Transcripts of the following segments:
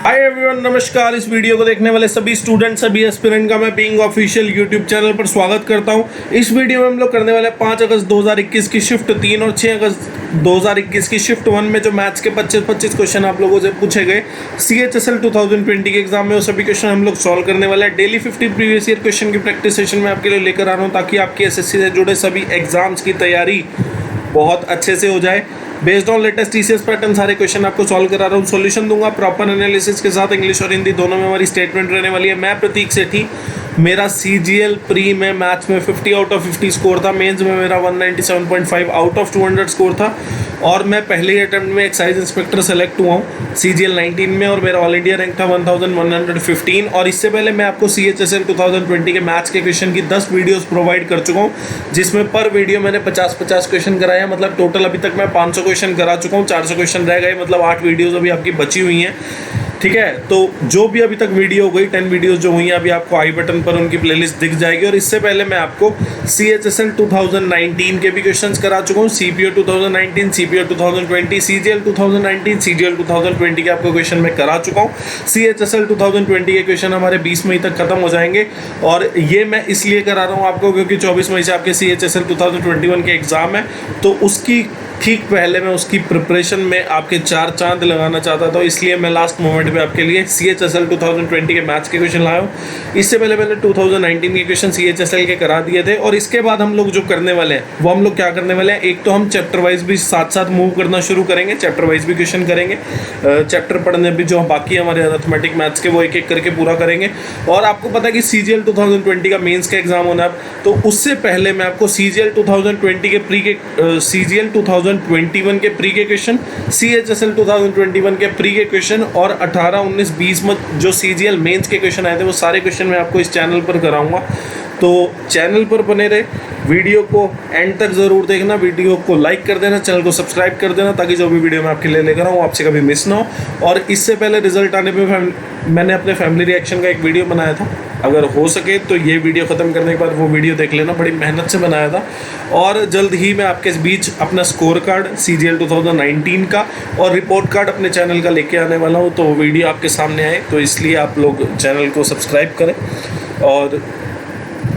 Hi everyone, नमस्कार। इस video को देखने वाले सभी स्टूडेंट, सभी एस्पिरेंट का मैं बीइंग ऑफिशियल यूट्यूब चैनल पर स्वागत करता हूं। इस वीडियो में हम लोग करने वाले 5 अगस्त 2021 की शिफ्ट 3 और 6 अगस्त 2021 की शिफ्ट 1 में जो मैथ्स के 25 क्वेश्चन आप लोगों से पूछे गए CHSL 2020 के एग्जाम में, वो सभी क्वेश्चन हम लोग सॉल्व करने वाले हैं। डेली 50 प्रीवियस ईयर क्वेश्चन की प्रैक्टिस सेशन में आपके लिए लेकर आ रहा हूँ, ताकि आपकी एसएससी से जुड़े सभी एग्जाम्स की तैयारी बहुत अच्छे से हो जाए। Based on latest TCS pattern सारे क्वेश्चन आपको सॉल्व करा रहा हूँ, सॉल्यूशन दूंगा प्रॉपर एनालिसिस के साथ। इंग्लिश और हिंदी दोनों में हमारी स्टेटमेंट रहने वाली है। मैं प्रतीक सेठी, मेरा CGL प्री में मैथ्स में 50 आउट ऑफ 50 स्कोर था। मेंस में मेरा 197.5 आउट ऑफ 200 स्कोर था, और मैं पहले ही अटेम्प्ट में एक्साइज इंस्पेक्टर सेलेक्ट हुआ हूँ CGL 19 में, और मेरा ऑल इंडिया रैंक था 1115। और इससे पहले मैं आपको CHSL 2020 के मैथ्स के क्वेश्चन की 10 वीडियोस प्रोवाइड कर चुका हूँ, जिसमें पर वीडियो मैंने 50-50 क्वेश्चन कराए हैं। मतलब टोटल अभी तक मैं 500 क्वेश्चन करा चुका हूँ, 400 क्वेश्चन रह गए, मतलब 8 वीडियोस अभी आपकी बची हुई हैं। ठीक है, तो जो भी अभी तक वीडियो हो गई, 10 वीडियोस जो हुई हैं, अभी आपको आई बटन पर उनकी प्लेलिस्ट दिख जाएगी। और इससे पहले मैं आपको CHSL 2019 के भी क्वेश्चंस करा चुका हूँ। CPO 2019, CPO 2020, CGL 2019, CGL 2020 के आपको क्वेश्चन मैं करा चुका हूँ। CHSL 2020 के क्वेश्चन हमारे 20 मई तक खत्म हो जाएंगे, और ये मैं इसलिए करा रहा हूँ आपको क्योंकि 24 मई से आपके CHSL 2021 के एग्जाम है। तो उसकी ठीक पहले मैं उसकी प्रिपरेशन में आपके 4 चांद लगाना चाहता था, इसलिए मैं लास्ट मोमेंट पे आपके लिए CHSL 2020 के मैथ्स के क्वेश्चन लाया हूँ। इससे पहले मैंने 2019 के क्वेश्चन CHSL के करा दिए थे। और इसके बाद हम लोग जो करने वाले हैं, वो हम लोग क्या करने वाले हैं, एक तो हम चैप्टर वाइज भी साथ साथ मूव करना शुरू करेंगे, चैप्टर वाइज भी क्वेश्चन करेंगे। चैप्टर पढ़ने भी जो बाकी हमारे अरिथमेटिक मैथ्स के, वो एक एक करके पूरा करेंगे। और आपको पता है कि CGL 2020 का मेंस का एग्जाम होना है, तो उससे पहले मैं आपको CGL 2020 के प्री के CGL 2021 के प्री के क्वेश्चन, CHSL 2021 के प्री के क्वेश्चन, और 18, 19, 20 में जो CGL मेंस के क्वेश्चन आए थे, वो सारे क्वेश्चन मैं आपको इस चैनल पर कराऊंगा। तो चैनल पर बने रहे, वीडियो को एंड तक ज़रूर देखना, वीडियो को लाइक कर देना, चैनल को सब्सक्राइब कर देना, ताकि जो भी वीडियो मैं आपके लिए लेकर आऊँ आपसे कभी मिस ना हो। और इससे पहले रिजल्ट आने पे मैंने अपने फैमिली रिएक्शन का एक वीडियो बनाया था, अगर हो सके तो ये वीडियो ख़त्म करने के बाद वो वीडियो देख लेना, बड़ी मेहनत से बनाया था। और जल्द ही मैं आपके बीच अपना स्कोर कार्ड CGL 2019 का और रिपोर्ट कार्ड अपने चैनल का लेके आने वाला हूँ, तो वो वीडियो आपके सामने आए, तो इसलिए आप लोग चैनल को सब्सक्राइब करें। और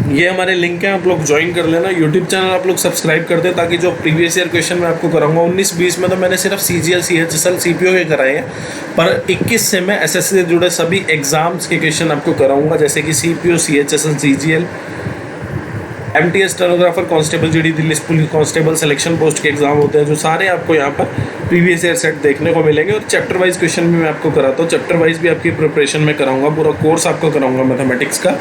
ये हमारे लिंक हैं, आप लोग ज्वाइन कर लेना। यूट्यूब चैनल आप लोग सब्सक्राइब कर दें, ताकि जो प्रीवियस ईयर क्वेश्चन मैं आपको कराऊंगा 19-20 में तो मैंने सिर्फ CGL, CHSL, CPO के कराए हैं, पर 21 से मैं SSC से जुड़े सभी एग्जाम्स के क्वेश्चन आपको कराऊंगा, जैसे कि CPO, CHSL, CGL, MTS stenographer, constable, GD Delhi police constable selection post के एग्जाम होते हैं, जो सारे आपको यहाँ पर प्रीवियस ईयर सेट देखने को मिलेंगे। और चैप्टर वाइज क्वेश्चन भी मैं आपको कराता हूँ, चैप्टर वाइज भी आपकी प्रिपरेशन में कराऊंगा, पूरा कोर्स आपको कराऊंगा मैथमेटिक्स का,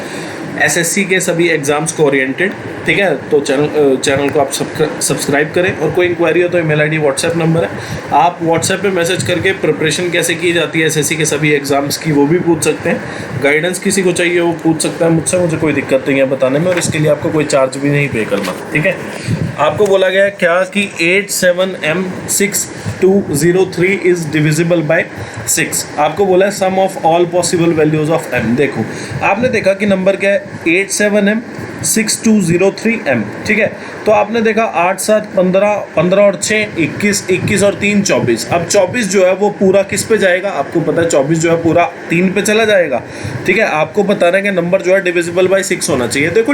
SSC के सभी एग्जाम्स को ओरिएंटेड। ठीक है, तो चैनल को आप सब्सक्राइब करें, और कोई इंक्वायरी हो तो ईमेल ID, व्हाट्सएप नंबर है, आप व्हाट्सएप पे मैसेज करके प्रिपरेशन कैसे की जाती है SSC के सभी एग्जाम्स की, वो भी पूछ सकते हैं। गाइडेंस किसी को चाहिए वो पूछ सकता है मुझसे, मुझे कोई दिक्कत नहीं है बताने में, और इसके लिए आपको कोई चार्ज भी नहीं पे करना। ठीक है, आपको बोला गया है क्या कि 87M6203 इज डिविजिबल बाय 6। आपको बोला है sum of all possible values of m। देखो, आपने देखा कि नंबर क्या है, 87M6203m। ठीक है, तो आपने देखा 8, 7, 15, 15 और 6 21, 21 और 3 24। अब 24 जो है वो पूरा किस पे जाएगा, आपको पता है 24 जो है पूरा 3 पे चला जाएगा। ठीक है, आपको बता रहे हैं कि नंबर जो है डिविजिबल बाय 6 होना चाहिए। देखो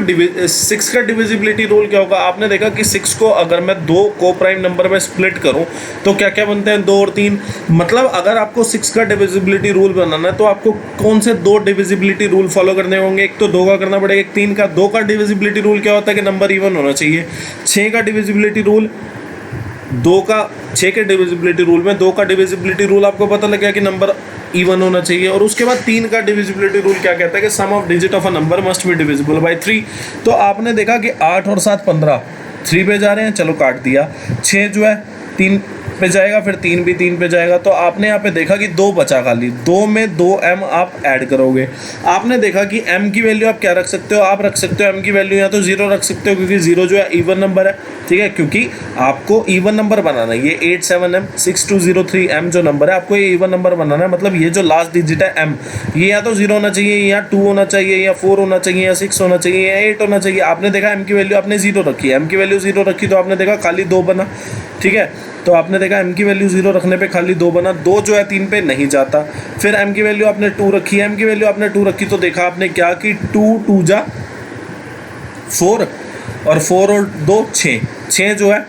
6 का डिविजिबिलिटी रूल क्या होगा, आपने देखा कि 6 को अगर मैं 2 को प्राइम नंबर में स्प्लिट करूं तो क्या क्या बनते हैं, 2 और 3। मतलब अगर आपको 6 का डिविजिबिलिटी रूल बनाना है, तो आपको कौन से 2 डिविजिबिलिटी रूल फॉलो करने होंगे, एक तो 2 का करना पड़ेगा, एक 3 का। 2 का डिविजिबिलिटी रूल क्या होता है कि नंबर इवन होना चाहिए। 6 का डिविजिबिलिटी रूल, 6 के डिविजिबिलिटी रूल में 2 का डिविजिबिलिटी रूल आपको पता लग गया कि नंबर इवन होना चाहिए। और उसके बाद 3 का डिविजिबिलिटी रूल क्या कहता है कि sum of digit of a number must be divisible by 3। तो आपने देखा कि 8 और 7 15 3 पे जा रहे हैं, चलो काट दिया। 6 जो है 3 पे जाएगा, फिर 3 भी 3 पे जाएगा, तो आपने यहाँ पे देखा कि 2 बचा खाली, 2 में 2m आप ऐड करोगे। आपने देखा कि m की वैल्यू आप क्या रख सकते हो, आप रख सकते हो m की वैल्यू या तो 0 रख सकते हो, क्योंकि 0 जो है इवन नंबर है। ठीक है, क्योंकि आपको इवन नंबर बनाना है। ये 87M6203m जो नंबर है, आपको ये इवन नंबर बनाना है। मतलब ये जो लास्ट डिजिट है m, ये या तो 0 होना चाहिए, या 2 होना चाहिए, या 4 होना चाहिए, या 6 होना चाहिए, या 8 होना चाहिए। आपने देखा m की वैल्यू आपने 0 रखी है, m की वैल्यू 0 रखी, तो आपने देखा खाली 2 बना। ठीक है, तो आपने देखा m की वैल्यू 0 रखने पे खाली 2 बना, 2 जो है 3 पे नहीं जाता। फिर m की वैल्यू आपने 2 रखी, m की वैल्यू आपने 2 रखी तो देखा आपने क्या कि 2 2 जा 4 और 4 और 2 6, 6 जो है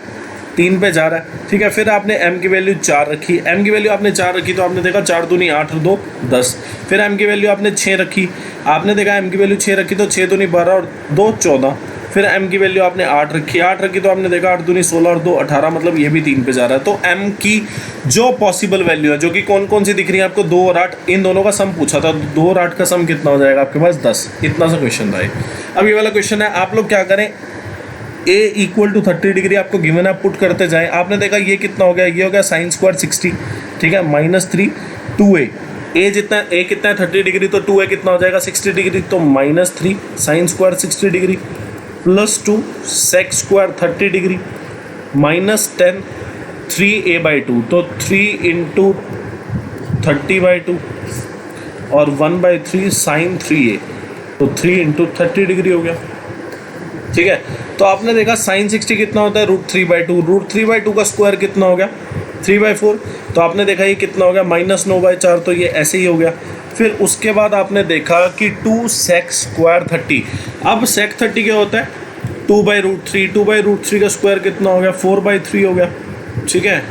3 पे जा रहा है, ठीक है। फिर आपने m की वैल्यू 4 रखी, m की वैल्यू आपने 4 रखी तो आपने देखा 4 दूनी 8 और 2 10। फिर m की वैल्यू आपने 6 रखी, आपने देखा m की वैल्यू 6 रखी तो 6 दूनी 12 और 2 14। फिर m की वैल्यू आपने 8 रखी, 8 रखी तो आपने देखा 8 दूनी 16 और 2 18, मतलब ये भी 3 पे जा रहा है। तो m की जो पॉसिबल वैल्यू है, जो कि कौन कौन सी दिख रही है आपको, 2 और 8, इन दोनों का सम पूछा था। 2 और 8 का सम कितना हो जाएगा आपके पास 10। इतना सा क्वेश्चन था। अब ये वाला क्वेश्चन है, आप लोग क्या करें, a इक्वल टू 30 डिग्री आपको गिवन है, पुट करते जाएं। आपने देखा ये कितना हो गया, ये हो गया साइन स्क्वायर 60, ठीक है, -3 2a। a जितना a कितना है 30 डिग्री तो 2a कितना हो जाएगा 60 डिग्री, तो -3 sine square 60 degree +2 sec square 30 degree -10 3a/2, तो 3 इंटू 30/2 और 1/3 साइन 3a, तो 3 इंटू 30 डिग्री हो गया, ठीक है। तो आपने देखा साइन 60 कितना होता है √3/2, √3/2 का स्क्वायर कितना हो गया 3/4, तो आपने देखा ये कितना हो गया -9/4, तो ये ऐसे ही हो गया। फिर उसके बाद आपने देखा कि 2 सेक स्क्वायर 30, अब सेक 30 क्या होता है 2/√3, 2/√3 का स्क्वायर कितना हो गया 4/3 हो गया, ठीक है।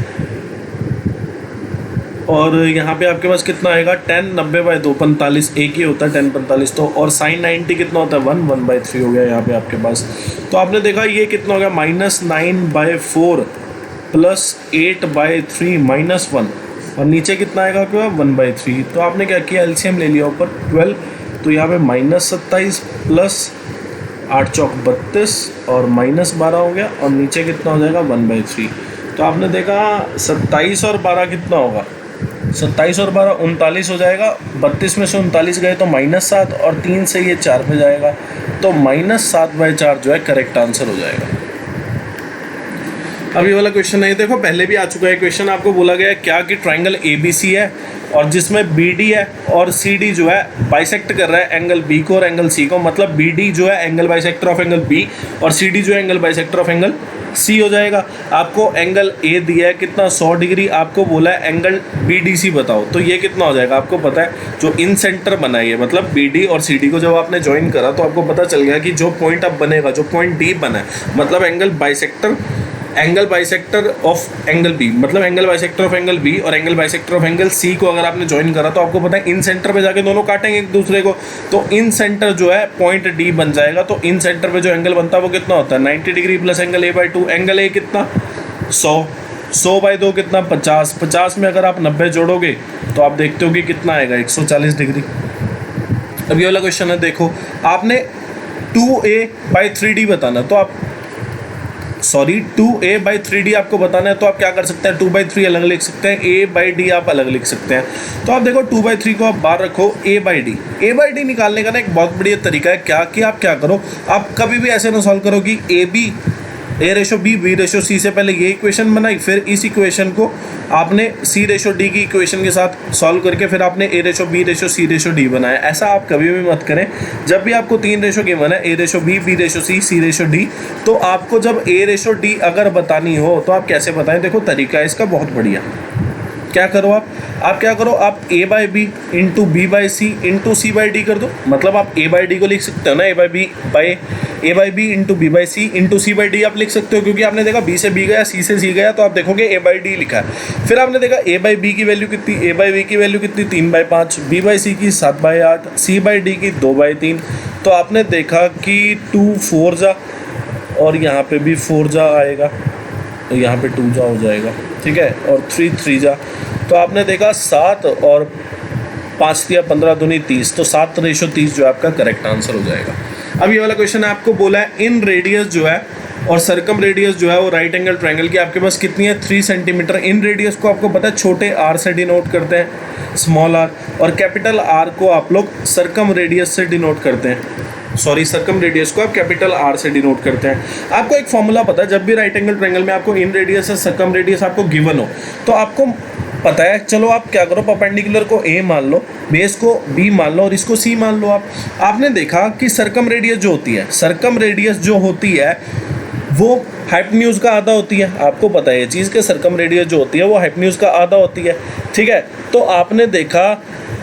और यहाँ पे आपके पास कितना आएगा 10 90/2 45, एक ही होता है 10 45, तो और साइन 90 कितना होता है 1/3 हो गया यहाँ पे आपके पास। तो आपने देखा ये कितना हो गया -9/4 +8/3 -1, और नीचे कितना आएगा आपके पास 1/3। तो आपने क्या किया एलसीएम ले लिया ऊपर 12, तो यहाँ पे -27 प्लस 8 चौक 32 और -12 हो गया, और नीचे कितना हो जाएगा 1/3। तो आपने देखा 27 और 12 कितना होगा, 27 और 12 39 हो जाएगा, 32 में से 39 गए तो -7, और 3 से ये 4 पे जाएगा, तो -7/4 जो है करेक्ट आंसर हो जाएगा। अब ये वाला क्वेश्चन है, देखो पहले भी आ चुका है क्वेश्चन, आपको बोला गया है क्या कि ट्राइंगल ABC है और जिसमें BD है और CD जो है बाइसेक्ट कर रहा है एंगल B को और एंगल C को, मतलब BD जो है angle bisector of angle B और CD जो है angle bisector of angle C हो जाएगा। आपको एंगल A दिया है कितना 100 डिग्री, आपको बोला है एंगल BDC बताओ, तो ये कितना हो जाएगा आपको पता है, जो इन सेंटर बना है ये, मतलब BD और CD को जब आपने ज्वाइन करा तो आपको पता चल गया कि जो पॉइंट अब बनेगा, जो पॉइंट D बना है, मतलब angle bisector of angle B, मतलब angle bisector of angle B और angle bisector of angle C को अगर आपने ज्वाइन करा तो आपको पता है इन सेंटर पे जाके दोनों काटेंगे एक दूसरे को, तो इन सेंटर जो है पॉइंट D बन जाएगा। तो इन सेंटर पे जो एंगल बनता है वो कितना होता है 90 degree plus angle A/2, angle A कितना 100, 100/2 कितना 50, 50 में अगर आप 90 जोड़ोगे तो आप देखते हो कि कितना आएगा 140 डिग्री। अब ये वाला क्वेश्चन है, देखो आपने 2a/3d बताना, तो आप 2a/3d आपको बताना है, तो आप क्या कर सकते हैं 2/3 अलग लिख सकते हैं, a/d आप अलग लिख सकते हैं। तो आप देखो 2/3 को आप बाहर रखो, a/d निकालने का ना एक बहुत बढ़िया तरीका है क्या कि आप क्या करो, आप कभी भी ऐसे ना सॉल्व करो कि a/b b/c से पहले ये इक्वेशन बनाई, फिर इस इक्वेशन को आपने c/d की इक्वेशन के साथ सॉल्व करके फिर आपने a/b/c/d बनाया। ऐसा आप कभी भी मत करें। जब भी आपको 3 रेशो गिवन है a/b b/c c/d, तो आपको जब a/d अगर बतानी हो तो आप कैसे बताएं, देखो तरीका है इसका बहुत बढ़िया। क्या करो आप क्या करो, आप a/b into b/c into c/d कर दो, मतलब आप a/d को लिख सकते हो ना a/b into b/c into c/d आप लिख सकते हो, क्योंकि आपने देखा b से b गया, c से c गया, तो आप देखोगे a/d लिखा है। फिर आपने देखा a/b की वैल्यू कितनी, a/b की वैल्यू कितनी 3/5, b/c की 7/8, c/d की 2/3, तो आपने देखा कि 2 4 जा और यहाँ पे भी 4 जा आएगा, तो यहाँ पे 2 जा हो जाएगा, ठीक है, और 3 3 जा, तो आपने देखा 7 और 5 × 15 दूनी 30, तो 7/30 जो है आपका करेक्ट आंसर हो जाएगा। अब ये वाला क्वेश्चन है, आपको बोला है इन रेडियस जो है और सर्कम रेडियस जो है वो राइट एंगल ट्रायंगल की आपके पास कितनी है 3 सेंटीमीटर। इन रेडियस को आपको पता है छोटे r से डिनोट करते हैं, स्मॉल r, और कैपिटल R को आप लोग सर्कम रेडियस से डिनोट करते हैं, सर्कम रेडियस को आप कैपिटल R से डिनोट करते हैं। आपको एक फॉर्मूला पता है, जब भी राइट एंगल ट्रायंगल में आपको इन रेडियस और सर्कम रेडियस आपको गिवन हो तो आपको पता है, चलो आप क्या करो, परपेंडिकुलर को A मान लो, बेस को B मान लो और इसको C मान लो। आपने देखा कि सर्कम रेडियस जो होती है वो हाइपोटेन्यूज का आधा होती है। आपको पता है ये चीज़ के सरकम रेडियस जो होती है वो हाइपोटेन्यूज का आधा होती है, ठीक है। तो आपने देखा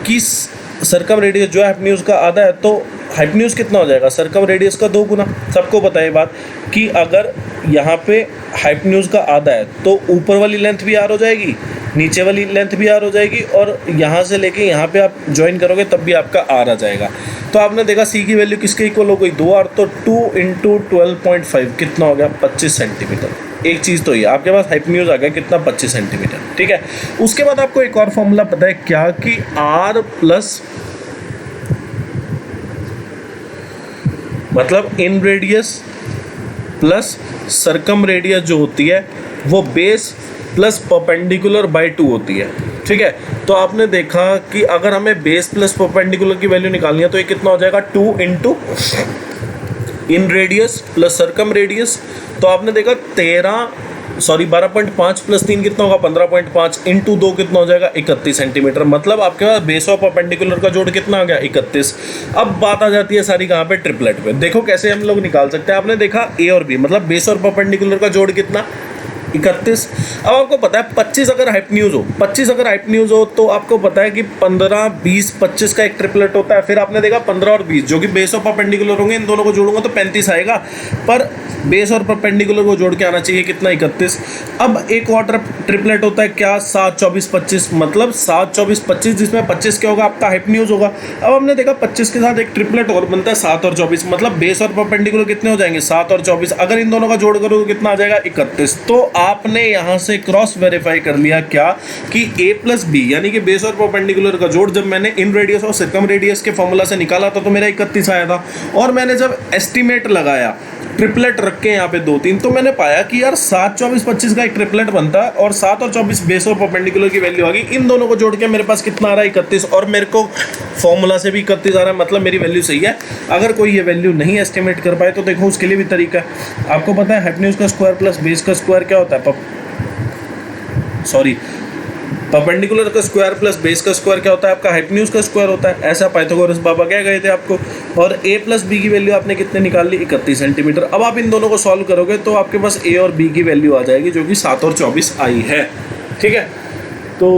कि सरकम रेडियस जो है हाइपोटेन्यूज का आधा है, तो हाइपोटेन्यूज कितना हो जाएगा, सरकम रेडियस का 2 गुना। सबको पता है ये बात कि अगर यहाँ पे हाइपोटेन्यूज का आधा है तो ऊपर वाली लेंथ भी आर हो जाएगी, नीचे वाली लेंथ भी आर हो जाएगी, और यहाँ से लेके यहाँ पे आप ज्वाइन करोगे तब भी आपका आर आ जाएगा। तो आपने देखा सी की वैल्यू किसके इक्वल हो गई, 2r, तो 2 × 12.5 कितना हो गया, 25 सेंटीमीटर। एक चीज़ तो ये आपके पास हाइपोटेन्यूज आ गया कितना, 25 सेंटीमीटर, ठीक है। उसके बाद आपको एक और फॉर्मूला पता है क्या, कि r प्लस मतलब इन रेडियस प्लस सरकम रेडियस जो होती है वो बेस प्लस परपेंडिकुलर बाय 2 होती है, ठीक है। तो आपने देखा कि अगर हमें बेस प्लस परपेंडिकुलर की वैल्यू निकालनी है तो ये कितना हो जाएगा, 2 × इन रेडियस प्लस सरकम रेडियस। तो आपने देखा 12.5 प्लस 3 कितना होगा, 15.5 × 2 कितना हो जाएगा, 31 सेंटीमीटर। मतलब आपके पास बेस और परपेंडिकुलर का जोड़ कितना आ गया, 31। अब बात आ जाती है सारी कहाँ पे, ट्रिपलेट पे। देखो कैसे हम लोग निकाल सकते हैं। आपने देखा ए और बी मतलब बेस और परपेंडिकुलर का जोड़ कितना, 31। अब आपको पता है 25 अगर हाइपोटेन्यूज हो तो आपको पता है कि 15, 20, 25 का एक ट्रिपलेट होता है। फिर आपने देखा 15 और 20 जो कि बेस और परपेंडिकुलर होंगे, इन दोनों को जोड़ूंगा तो 35 आएगा, पर बेस और परपेंडिकुलर को जोड़ के आना चाहिए कितना, 31। अब एक और ट्रिपलेट होता है क्या, 7, 24, 25 मतलब 7, 24, 25 जिसमें 25 क्या होगा, आपका हाइपोटेन्यूज होगा। अब हमने देखा 25 के साथ एक ट्रिपलेट और बनता है 7 और 24 मतलब बेस और परपेंडिकुलर कितने हो जाएंगे, 7 और 24। अगर इन दोनों का जोड़ करो तो कितना आ जाएगा, 31। तो आपने यहाँ से क्रॉस वेरीफाई कर लिया क्या, कि a प्लस बी यानी कि बेस और परपेंडिकुलर का जोड़ जब मैंने इन रेडियस और सर्कम रेडियस के फॉर्मूला से निकाला था तो मेरा 31 आया था, और मैंने जब एस्टिमेट लगाया ट्रिपलेट रख के यहाँ पे 2-3 तो मैंने पाया कि यार 7, 24, 25 का एक ट्रिपलेट बनता है और 7 और 24 बेस और परपेंडिकुलर की वैल्यू आ गई। इन दोनों को जोड़ के मेरे पास कितना आ रहा है, 31, और मेरे को फॉर्मूला से भी 31 आ रहा है, मतलब मेरी वैल्यू सही है। अगर कोई ये वैल्यू नहीं एस्टिमेट कर पाए तो देखो उसके लिए भी तरीका है। आपको पता है हाइपोटेन्यूज का स्क्वायर प्लस बेस का स्क्वायर क्या होता है, परपेंडिकुलर का स्क्वायर प्लस बेस का स्क्वायर क्या होता है, आपका हाइपोटेन्यूज का स्क्वायर होता है। ऐसा पाइथागोरस बाबा कह गए थे आपको। और a प्लस बी की वैल्यू आपने कितने निकाल ली, 31 सेंटीमीटर। अब आप इन दोनों को सॉल्व करोगे तो आपके पास a और b की वैल्यू आ जाएगी जो कि 7 और 24 आई है, ठीक है। तो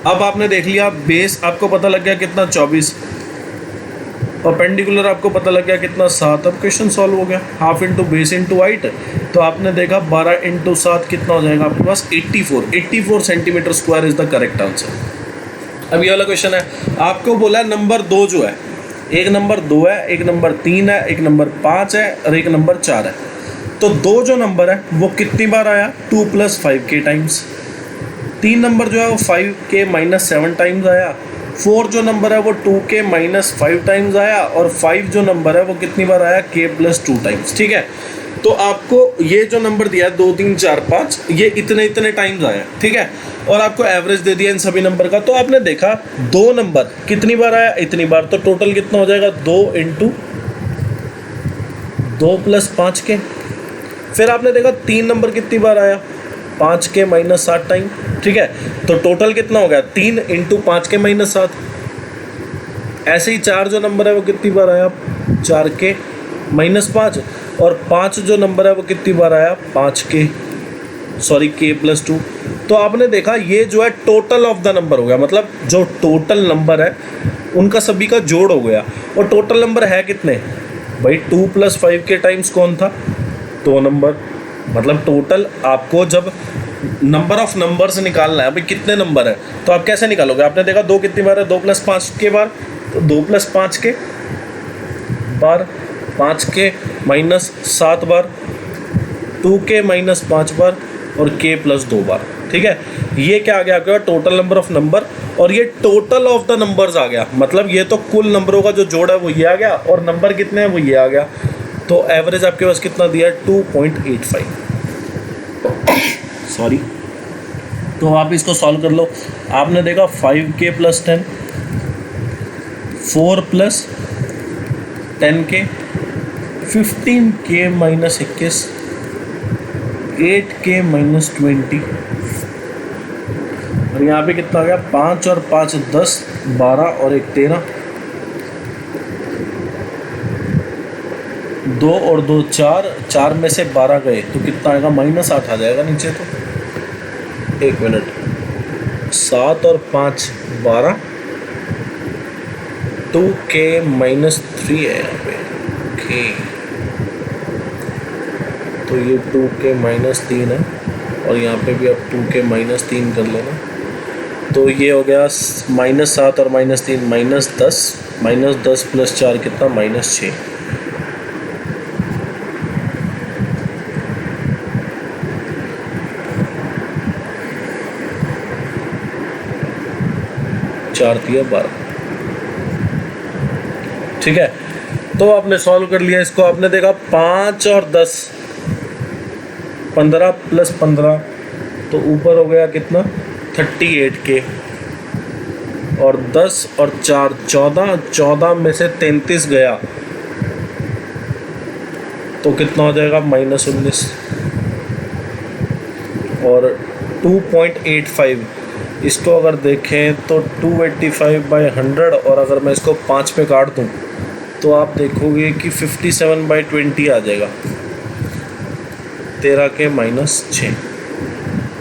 अब आपने देख लिया बेस आपको पता लग गया कितना, 24, परपेंडिकुलर आपको पता लग गया कितना, 7। अब क्वेश्चन सॉल्व हो गया, half into base into height. तो आपने देखा 12 × 7 कितना हो जाएगा आपके पास, 84 centimetre square is the correct answer. अब ये वाला क्वेश्चन है, आपको बोला है नंबर 2 जो है, एक नंबर 2 है, एक नंबर 3 है, एक नंबर 5 है और एक नंबर 4 है। तो 2 जो नंबर है वो कितनी बार आया, 2 + 5k टाइम्स। 3 नंबर जो है वो 5k - 7 टाइम्स आया। 4 जो नंबर है वो 2k - 5 टाइम्स आया, और 5 जो नंबर है वो कितनी बार आया, k + 2 टाइम्स, ठीक है। तो आपको ये जो नंबर दिया है 2, 3, 4, 5 ये इतने टाइम्स आया, ठीक है। और आपको एवरेज दे दिया इन सभी नंबर का। तो आपने देखा 2 नंबर कितनी बार आया, इतनी बार, तो टोटल कितना हो जाएगा, 2 × 2 + 5k। फिर आपने देखा 3 नंबर कितनी बार आया, 5k - 7 टाइम, ठीक है। तो टोटल कितना हो गया, 3 × 5k - 7। ऐसे ही 4 जो नंबर है वो कितनी बार आया, 4k - 5, और 5 जो नंबर है वो कितनी बार आया, k + 2। तो आपने देखा ये जो है टोटल ऑफ द नंबर हो गया, मतलब जो टोटल नंबर है उनका सभी का जोड़ हो गया। और टोटल नंबर है कितने भाई, 2 + 5k टाइम्स कौन था, 2 नंबर। मतलब टोटल आपको जब नंबर ऑफ नंबर्स निकालना है भाई कितने नंबर है, तो आप कैसे निकालोगे। आपने देखा 2 कितनी बार है, 2 + 5k बार, तो 2 + 5k बार, 5k - 7 बार, 2k - 5 बार और k + 2 बार, ठीक है। ये क्या आ गया आपके पास, टोटल नंबर ऑफ नंबर, और ये टोटल ऑफ द नंबर्स आ गया। मतलब ये तो कुल नंबरों का जो जोड़ है वो ये आ गया, और नंबर कितने हैं वो ये आ गया। तो एवरेज आपके पास कितना दिया है, 2.85। सॉरी, तो आप इसको सॉल्व कर लो। आपने देखा 5k + 10, 4 + 10k, 15k - 21, 8k - 20, और यहाँ पे कितना आ गया, 5 और 5 10, 12 और 1 13, 2 और 2 4, 4 में से 12 गए तो कितना आएगा? -8 आ जाएगा नीचे। तो 1 मिनट, 7 और 5 12, 2k -3 है यहाँ पे। ओके, तो ये 2k -3 है और यहाँ पे भी अब 2k -3 कर लेना। तो ये हो गया -7 और -3 -10, -10 + 4 कितना? -6। चार 12। ठीक है, तो आपने सॉल्व कर लिया इसको। आपने देखा 5 और 10, 15 + 15, तो ऊपर हो गया कितना? 38k। और 10 और 4 14, 14 में से 33 गया तो कितना हो जाएगा? -19। और 2.85, इसको अगर देखें तो 285/100, और अगर मैं इसको 5 पे काट दूं तो आप देखोगे कि 57/20 आ जाएगा, 13k -6।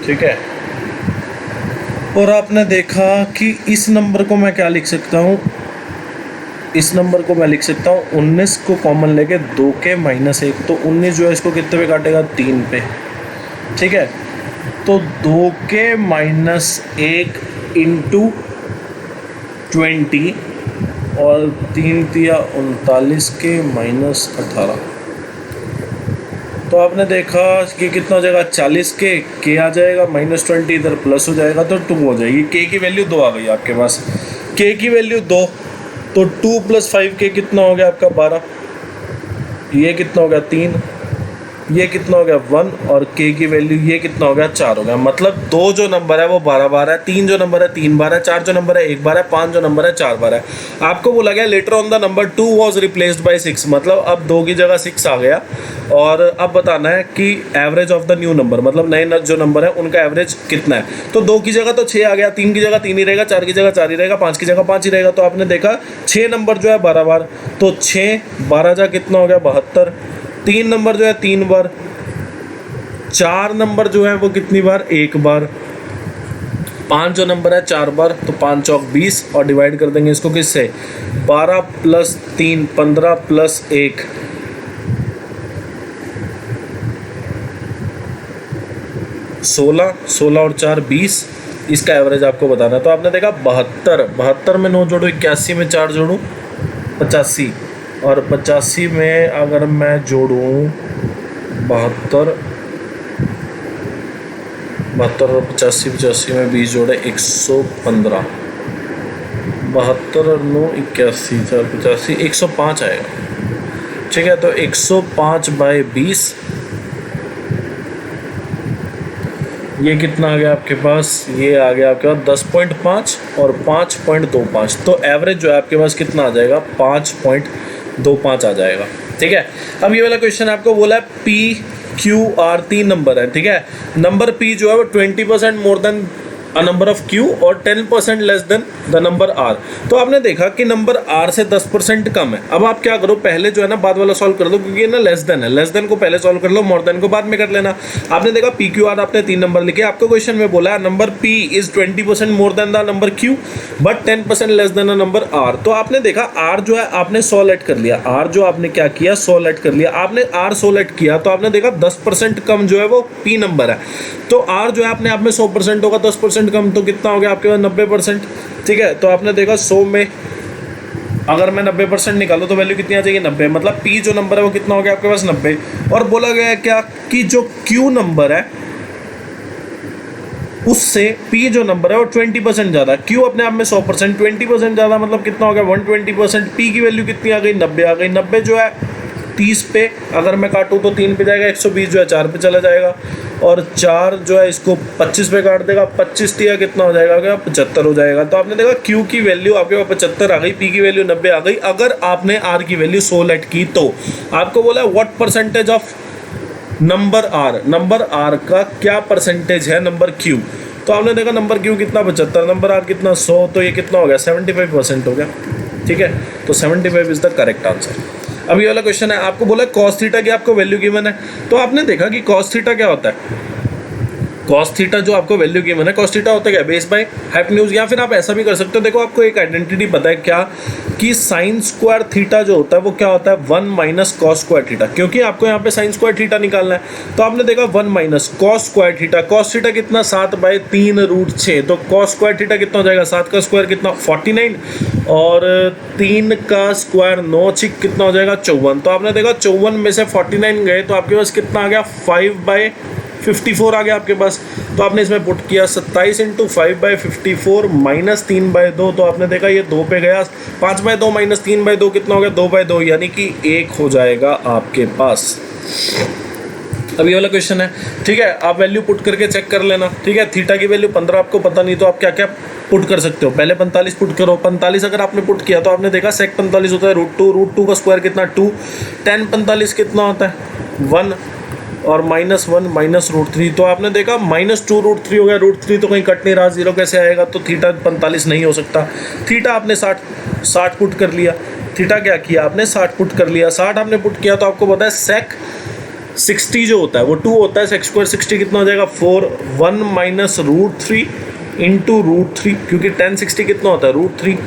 ठीक है, और आपने देखा कि इस नंबर को मैं क्या लिख सकता हूँ? इस नंबर को मैं लिख सकता हूँ 19 को कॉमन लेके 2k -1, तो 19 जो है इसको कितने पे काटेगा? 3 पे। ठीक है, तो 2k -1 × 20 और 3 तिया 39k -18। तो आपने देखा कि कितना हो जाएगा? 40k, k आ जाएगा, -20 इधर प्लस हो जाएगा तो 2 हो जाएगी। k की वैल्यू 2 आ गई आपके पास। k की वैल्यू 2, तो 2 + 5k कितना हो गया आपका? 12। ये कितना हो गया? 3। ये कितना हो गया? 1। और k की वैल्यू ये कितना हो गया? 4 हो गया। मतलब 2 जो नंबर है वो 12 है, 3 जो नंबर है 3 बार है, 4 जो नंबर है 1 बार है, 5 जो नंबर है 4 बार है। आपको बोला गया later on the number 2 was replaced by 6, मतलब अब 2 की जगह 6 आ गया। और अब बताना है कि average of the new number, मतलब नए जो नंबर है उनका एवरेज कितना है। तो 2 की जगह तो 6 आ गया, 3 की जगह 3 ही रहेगा, 4 की जगह 4 ही रहेगा, 5 की जगह 5 ही रहेगा। तो आपने देखा 6 नंबर जो है 12 बार, तो 6 12 जा कितना हो गया? 72। 3 नंबर जो है 3 बार, 4 नंबर जो है वो कितनी बार? 1 बार। 5 जो नंबर है 4 बार, तो 5 चौक 20, और डिवाइड कर देंगे इसको किससे? 12 + 3 15 + 1 16, 16 और 4 20, इसका एवरेज आपको बताना है। तो आपने देखा 72, 72 में 9 जोड़ो, 81 में 4 जोड़ूँ 85, और 85 में अगर मैं जोड़ूँ 72 और 85, 85 में 20 जोड़े 115, 72 और 9 81, 4 85, 105 आएगा। ठीक है, तो 105/20, ये कितना आ गया आपके पास? ये आ गया आपके पास 10.5 और 5.25। तो एवरेज जो है आपके पास कितना आ जाएगा? 5.25 आ जाएगा। ठीक है, अब ये वाला क्वेश्चन आपको बोला है PQR 3 नंबर है। ठीक है, नंबर P जो है वो 20% more than a number of Q और 10% less than the number R। तो आपने देखा कि नंबर R से 10% कम है। अब आप क्या करो, पहले जो है ना बाद वाला सॉल्व कर दो, क्योंकि ना लेस देन है, लेस देन को पहले सॉल्व कर लो, मोर देन को बाद में कर लेना। आपने देखा PQR आपने 3 नंबर लिखे, आपको क्वेश्चन में बोला है number P is 20% more than the number Q but 10% less than a number R। तो आपने देखा R जो है आपने 100 लेट कर लिया, R जो आपने क्या किया 100 लेट कर लिया, आपने R 100 लेट किया, तो आपने देखा 10% कम जो है वो P नंबर है। तो R जो है अपने आप में 100% होगा, 10% कम तो कितना हो गया आपके पास? 90%। ठीक है, तो आपने देखा 100 में अगर मैं 90% निकालूं तो वैल्यू कितनी आ जाएगी? 90। मतलब P जो नंबर है वो कितना हो गया आपके पास? 90। और बोला गया है क्या कि जो Q नंबर है उससे P जो नंबर है वो 20% ज़्यादा। Q अपने आप में 100%, 20% ज़्यादा मतलब कितना हो गया? 120%। P की वैल्यू कितनी आ गई? 90 आ गई। 90 जो है 30 पे अगर मैं काटूँ तो 3 पे जाएगा, 120 जो है 4 पे चला जाएगा, और 4 जो है इसको 25 पे काट देगा, 25 दिया कितना हो जाएगा? क्या 75 हो जाएगा। तो आपने देखा Q की वैल्यू आपके पास 75 आ गई, P की वैल्यू 90 आ गई। अगर आपने R की वैल्यू 100 लेट की तो आपको बोला what percentage of number R, number R का क्या परसेंटेज है नंबर Q। तो आपने देखा नंबर Q कितना 75, नंबर R कितना 100, तो ये कितना हो गया? 75% हो गया। ठीक है, तो 75 इज द करेक्ट आंसर। अभी वाला क्वेश्चन है, आपको बोला cos थीटा की आपको वैल्यू गिवन है, तो आपने देखा कि cos थीटा क्या होता है। cos थीटा जो आपको वैल्यू गिवन है, cos थीटा होता है क्या, बेस बाय हाइपोटेन्यूज। या फिर आप ऐसा भी कर सकते हो, देखो आपको एक आइडेंटिटी पता है क्या, कि साइन स्क्वायर थीटा जो होता है वो क्या होता है 1 माइनस कॉस स्क्वायर थीटा, क्योंकि आपको यहाँ पे साइन स्क्वायर थीटा निकालना है। तो आपने देखा 1 minus cos square theta, cos theta कितना 7/3√6, तो कॉस स्क्वायर थीटा कितना हो जाएगा, 7 का स्क्वायर कितना 49, और 3 का स्क्वायर 9 6 कितना हो जाएगा 54। तो आपने देखा 54 में से 49 गए तो आपके पास कितना आ गया 5/54 आ गया आपके पास। तो आपने इसमें पुट किया 27 × 5/54 माइनस 3/2, तो आपने देखा ये 2 पे गया, 5/2 माइनस 3/2 कितना हो गया 2/2, यानी कि 1 हो जाएगा आपके पास। अब ये वाला क्वेश्चन है, ठीक है, आप वैल्यू पुट करके चेक कर लेना, ठीक है। थीटा की वैल्यू 15 आपको पता नहीं, तो आप क्या क्या पुट कर सकते हो, पहले 45 पुट करो। 45 अगर आपने पुट किया तो आपने देखा सेक 45 होता है √2 का स्क्वायर कितना 2, tan 45 कितना होता है 1, और -1 माइनस √3, तो आपने देखा -2√3 हो गया, √3 तो कहीं कट नहीं रहा, 0 कैसे आएगा, तो थीटा 45 नहीं हो सकता। थीटा आपने 60 पुट कर लिया, थीटा क्या किया आपने 60 पुट कर लिया, 60 आपने पुट किया तो आपको पता है सेक 60 जो होता है वो 2 होता है, सेक स्क्वायर 60 कितना हो जाएगा 4, 1 माइनस √3 इंटू √3, क्योंकि tan 60 कितना होता है √3,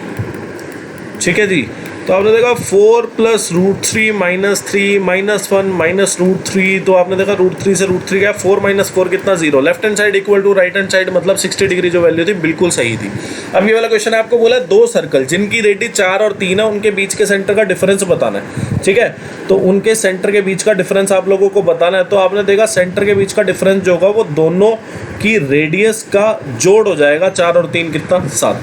ठीक है जी। तो आपने देखा 4 + √3 माइनस 3 माइनस 1 माइनस √3, तो आपने देखा √3 से √3 गया, 4 - 4 कितना 0, left hand side equal to right hand side, मतलब 60 डिग्री जो वैल्यू थी बिल्कुल सही थी। अब ये वाला क्वेश्चन है, आपको बोला 2 सर्कल जिनकी रेडियस 4 और 3 है, उनके बीच के सेंटर का डिफरेंस बताना है, ठीक है। तो उनके सेंटर के बीच का डिफरेंस आप लोगों को बताना है। तो आपने देखा सेंटर के बीच का डिफरेंस जो होगा वो दोनों की रेडियस का जोड़ हो जाएगा, 4 और 3 कितना 7।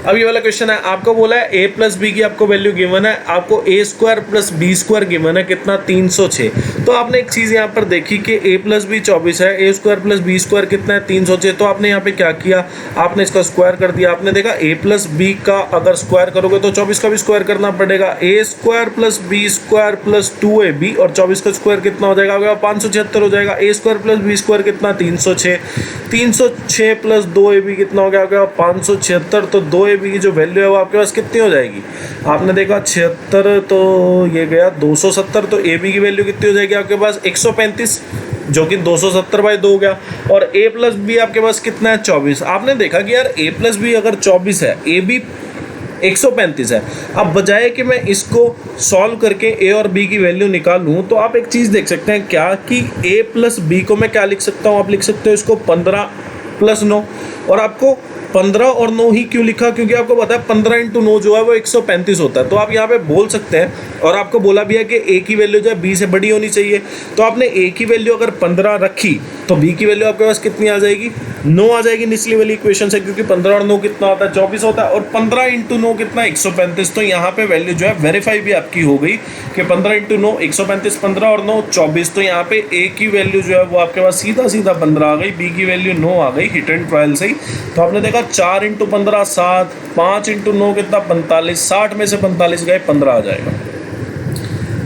अब ये वाला क्वेश्चन है, आपको बोला है a + b की आपको वैल्यू गिवन है, आपको a² + b² गिवन है कितना 306। तो आपने एक चीज़ यहाँ पर देखी कि a + b 24 है, a² + b² कितना है 306, तो आपने यहाँ पे क्या किया, आपने इसका स्क्वायर कर दिया। आपने देखा a + b का अगर स्क्वायर करोगे तो 24 का भी स्क्वायर करना पड़ेगा, a² + b² + 2ab, और 24 का स्क्वायर कितना हो जाएगा 576 हो जाएगा। a² + b² कितना 306, 306 + 2ab कितना हो गया 576, तो 2ab की जो वैल्यू है वो आपके पास कितनी हो जाएगी, आपने देखा 76, तो ये गया 270, तो ab की वैल्यू कितनी हो जाएगी आपके पास 135, जो कि 270/2 हो गया। और a + b आपके पास कितना है 24। आपने देखा कि यार a + b अगर 24 है, ab 135 है। अब बजाय कि मैं इसको सॉल्व करके a और b की वैल्यू निकालूं, तो आप एक चीज़ देख सकते हैं क्या, कि a + b को मैं क्या लिख सकता हूं, आप लिख सकते हो इसको 15 + 9, और आपको 15 और 9 ही क्यों लिखा, क्योंकि आपको पता है 15 × 9 जो है वो 135 होता है। तो आप यहाँ पे बोल सकते हैं, और आपको बोला भी है कि a की वैल्यू जो है b से बड़ी होनी चाहिए, तो आपने a की वैल्यू अगर 15 रखी तो b की वैल्यू आपके पास कितनी आ जाएगी 9 आ जाएगी निचली वाली इक्वेशन से, क्योंकि 15 और 9 कितना होता है 24 होता है, और 15 × 9 कितना 135। तो यहाँ पे वैल्यू जो है वेरीफाई भी आपकी हो गई कि 15 × 9 135, 15 और 9 24। तो यहाँ पे a की वैल्यू जो है वो आपके पास सीधा 15 आ गई, b की वैल्यू 9 आ गई हिट एंड ट्रायल से ही। तो आपने देखा 4 × 15 7, 5 × 9 कितना 45, 60 में से 45 गए 15 आ जाएगा।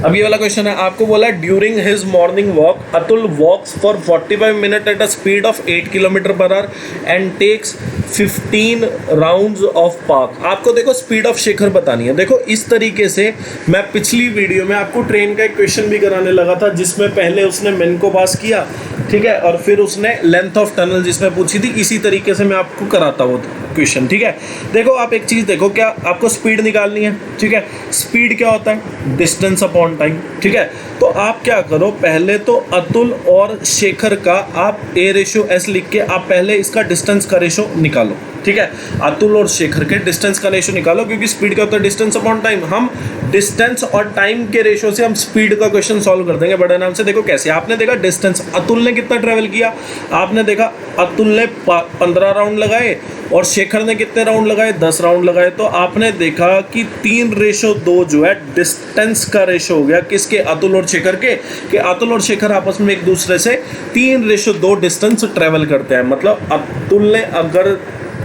अब ये वाला क्वेश्चन है, आपको बोला है during his morning walk Atul walks for 45 minute at a speed of 8 km/h and takes 15 rounds of park. आपको देखो स्पीड ऑफ शेखर बतानी है। देखो इस तरीके से मैं पिछली वीडियो में आपको ट्रेन का एक क्वेश्चन भी कराने लगा था, जिसमें पहले उसने मेन को पास किया, ठीक है, और फिर उसने लेंथ ऑफ टनल जिसमें पूछी थी, इसी तरीके से मैं आपको कराता वो क्वेश्चन, ठीक है। देखो आप एक चीज़ देखो, क्या आपको स्पीड निकालनी है, ठीक है। स्पीड क्या होता है डिस्टेंस अपॉन टाइम, ठीक है। तो आप क्या करो, पहले तो अतुल और शेखर का आप a/s लिख के आप पहले इसका डिस्टेंस का रेशो निकालो, ठीक है। अतुल और शेखर के डिस्टेंस का रेशो निकालो, क्योंकि स्पीड क्या होता है डिस्टेंस अपॉन टाइम। हम डिस्टेंस और टाइम के रेशो से हम स्पीड का क्वेश्चन सॉल्व कर देंगे बड़े नाम से। देखो कैसे, आपने देखा डिस्टेंस अतुल ने कितना ट्रेवल किया, आपने देखा अतुल ने 15 राउंड लगाए और शेखर ने कितने राउंड लगाए 10 राउंड लगाए। तो आपने देखा कि 3:2 जो है डिस्टेंस का रेशो हो गया किसके, अतुल और शेखर के, कि अतुल और शेखर आपस में एक दूसरे से 3:2 डिस्टेंस ट्रेवल करते हैं। मतलब अतुल ने अगर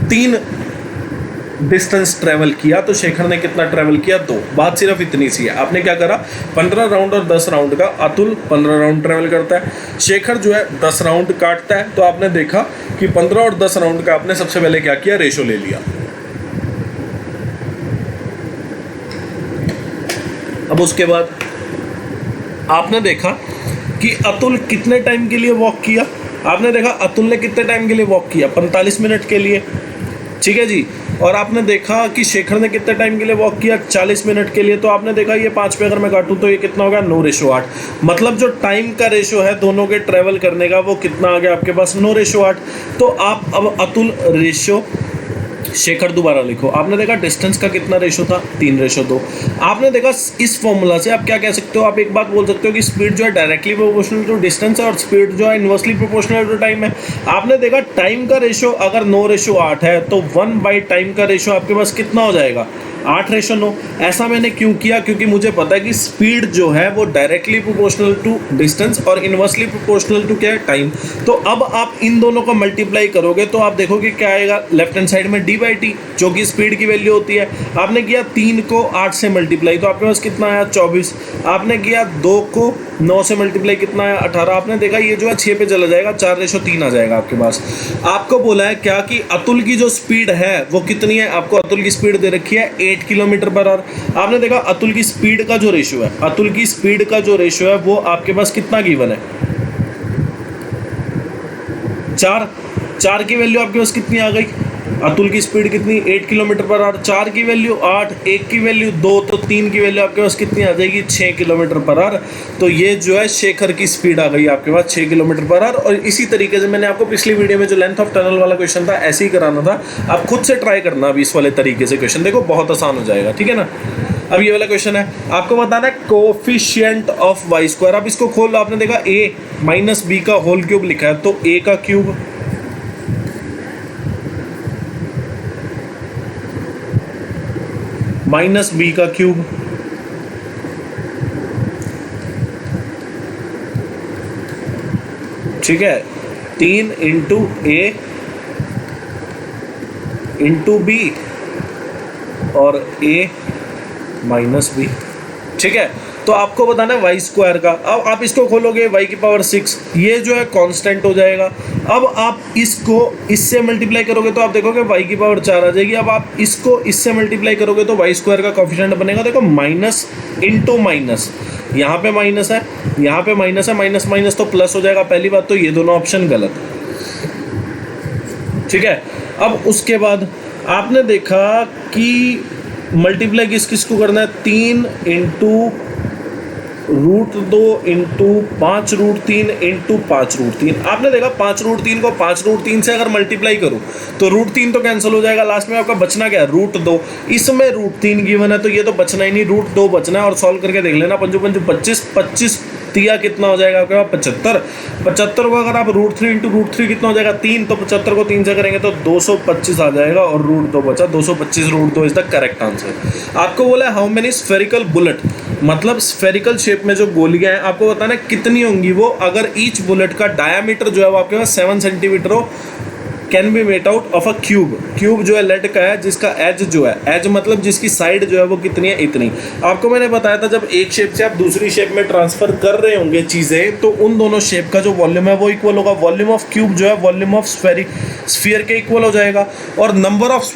3 डिस्टेंस ट्रेवल किया तो शेखर ने कितना ट्रेवल किया 2। बात सिर्फ इतनी सी है। आपने क्या करा 15 राउंड और 10 राउंड का, अतुल 15 राउंड ट्रेवल करता है, शेखर जो है 10 राउंड काटता है। तो आपने देखा कि 15 और 10 राउंड का आपने सबसे पहले क्या किया, रेशो ले लिया। अब उसके बाद आपने देखा कि अतुल कितने टाइम के लिए वॉक किया, आपने देखा अतुल ने कितने टाइम के लिए वॉक किया, 45 मिनट के लिए, ठीक है जी। और आपने देखा कि शेखर ने कितने टाइम के लिए वॉक किया, 40 मिनट के लिए। तो आपने देखा ये 5 पे अगर मैं काटूं तो ये कितना हो गया, 9:8। मतलब जो टाइम का रेशो है दोनों के ट्रेवल करने का वो कितना आ गया आपके पास, 9:8। तो आप अब अतुल रेशो शेखर दोबारा लिखो। आपने देखा डिस्टेंस का कितना रेशो था, 3:2। आपने देखा इस फॉर्मूला से आप क्या कह सकते हो, आप एक बात बोल सकते हो कि स्पीड जो है डायरेक्टली प्रोपोर्शनल टू डिस्टेंस है और स्पीड जो है इनवर्सली प्रोपोर्शनल टू टाइम है। आपने देखा टाइम का रेशो अगर 9:8 है तो 1 बाई टाइम का रेशो आपके पास कितना हो जाएगा, 8:9। ऐसा मैंने क्यों किया, क्योंकि मुझे पता है कि स्पीड जो है वो डायरेक्टली प्रोपोर्शनल टू डिस्टेंस और इनवर्सली प्रोपोर्शनल टू क्या है, टाइम। तो अब आप इन दोनों को मल्टीप्लाई करोगे तो आप देखोगे क्या आएगा, लेफ्ट हैंड साइड में d/t जो कि स्पीड की वैल्यू होती है। आपने किया 3 को 8 से मल्टीप्लाई तो आपके पास कितना आया, 24। आपने किया 2 को 9 से मल्टीप्लाई कितना आया, 18। आपने देखा ये जो है 6 पे चला जाएगा, 4:3 आ जाएगा आपके पास। आपको बोला है क्या कि अतुल की जो स्पीड है वो कितनी है, आपको अतुल की स्पीड दे रखी है 8 किलोमीटर पर आवर। आपने देखा अतुल की स्पीड का जो रेशियो है, अतुल की स्पीड का जो रेशियो है वो आपके पास कितना गिवन है, 4 की वैल्यू आपके पास कितनी आ गई, अतुल की स्पीड कितनी, 8 किलोमीटर पर आवर। 4 की वैल्यू 8, 1 की वैल्यू 2, तो 3 की वैल्यू आपके पास कितनी आ जाएगी, 6 किलोमीटर पर आवर। तो ये जो है शेखर की स्पीड आ गई आपके पास 6 किलोमीटर पर आवर। और इसी तरीके से मैंने आपको पिछली वीडियो में जो लेंथ ऑफ टनल वाला क्वेश्चन था ऐसे ही कराना था, आप खुद से ट्राई करना अभी इस वाले तरीके से क्वेश्चन, देखो बहुत आसान हो जाएगा, ठीक है ना। अब ये वाला क्वेश्चन है, आपको बताना है कोफिशिएंट ऑफ वाई स्क्वायर। अब इसको खोल लो, आपने देखा a माइनस बी का होल क्यूब लिखा है तो a का क्यूब माइनस बी का क्यूब, ठीक है, 3 इंटू ए इंटू बी और a माइनस बी, ठीक है। तो आपको बताना है वाई स्क्वायर का। अब आप इसको खोलोगे y की पावर 6, ये जो है कांस्टेंट हो जाएगा। अब आप इसको इससे मल्टीप्लाई करोगे तो आप देखोगे y की पावर 4 आ जाएगी। अब आप इसको इससे मल्टीप्लाई करोगे तो वाई स्क्वायर का कोफिशिएंट बनेगा, देखो माइनस इंटू माइनस, यहाँ पे माइनस है, यहाँ पे माइनस है, माइनस माइनस तो प्लस हो जाएगा। पहली बात तो ये दोनों ऑप्शन गलत, ठीक है। अब उसके बाद आपने देखा कि मल्टीप्लाई किस किस को करना है, 3 इंटू √2 इंटू 5√3 इंटू 5√3। आपने देखा 5√3 को 5√3 से अगर मल्टीप्लाई करूं तो √3 तो कैंसिल हो जाएगा, लास्ट में आपका बचना क्या है, √2। इसमें √3 गिवन है तो ये तो बचना ही नहीं, √2 बचना है। और सॉल्व करके देख लेना, 5 5 25, 25 दिया कितना हो जाएगा आपके पास, 75। 75 को अगर आप √3 इंटू √3 कितना हो जाएगा, 3, तो 75 को 3 से करेंगे तो 225 आ जाएगा और √2 बचा, 225 √2 इज द करेक्ट आंसर। आपको बोला है हाउ मेनी स्फेरिकल बुलेट, मतलब स्फेरिकल शेप में जो गोलियां हैं आपको बताना है कितनी होंगी वो, अगर ईच बुलेट का डायामीटर जो है वो आपके पास 7 सेंटीमीटर हो, can be made out of a cube. Cube जो है लेड का है जिसका एज जो है, एज मतलब जिसकी साइड जो है वो कितनी है, इतनी। आपको मैंने बताया था जब एक शेप से आप दूसरी शेप में ट्रांसफर कर रहे होंगे चीज़ें तो उन दोनों शेप का जो वॉल्यूम है वो इक्वल होगा। वॉल्यूम ऑफ क्यूब जो है वॉल्यूम ऑफ स्फीयर के इक्वल हो जाएगा। और नंबर ऑफ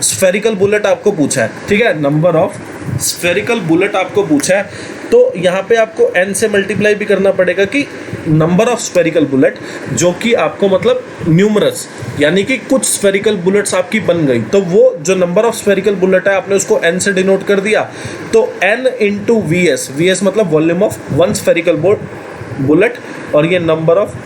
स्फेरिकल बुलेट आपको पूछा है, ठीक है, नंबर ऑफ स्फेरिकल बुलेट आपको पूछा है तो यहाँ पे आपको n से मल्टीप्लाई भी करना पड़ेगा कि नंबर ऑफ स्फेरिकल बुलेट, जो कि आपको मतलब न्यूमरस, यानी कि कुछ स्फेरिकल बुलेट्स आपकी बन गई तो वो जो नंबर ऑफ स्फेरिकल बुलेट है आपने उसको n से डिनोट कर दिया तो n इंटू वीएस, वीएस मतलब volume of one spherical bullet, और ये नंबर ऑफ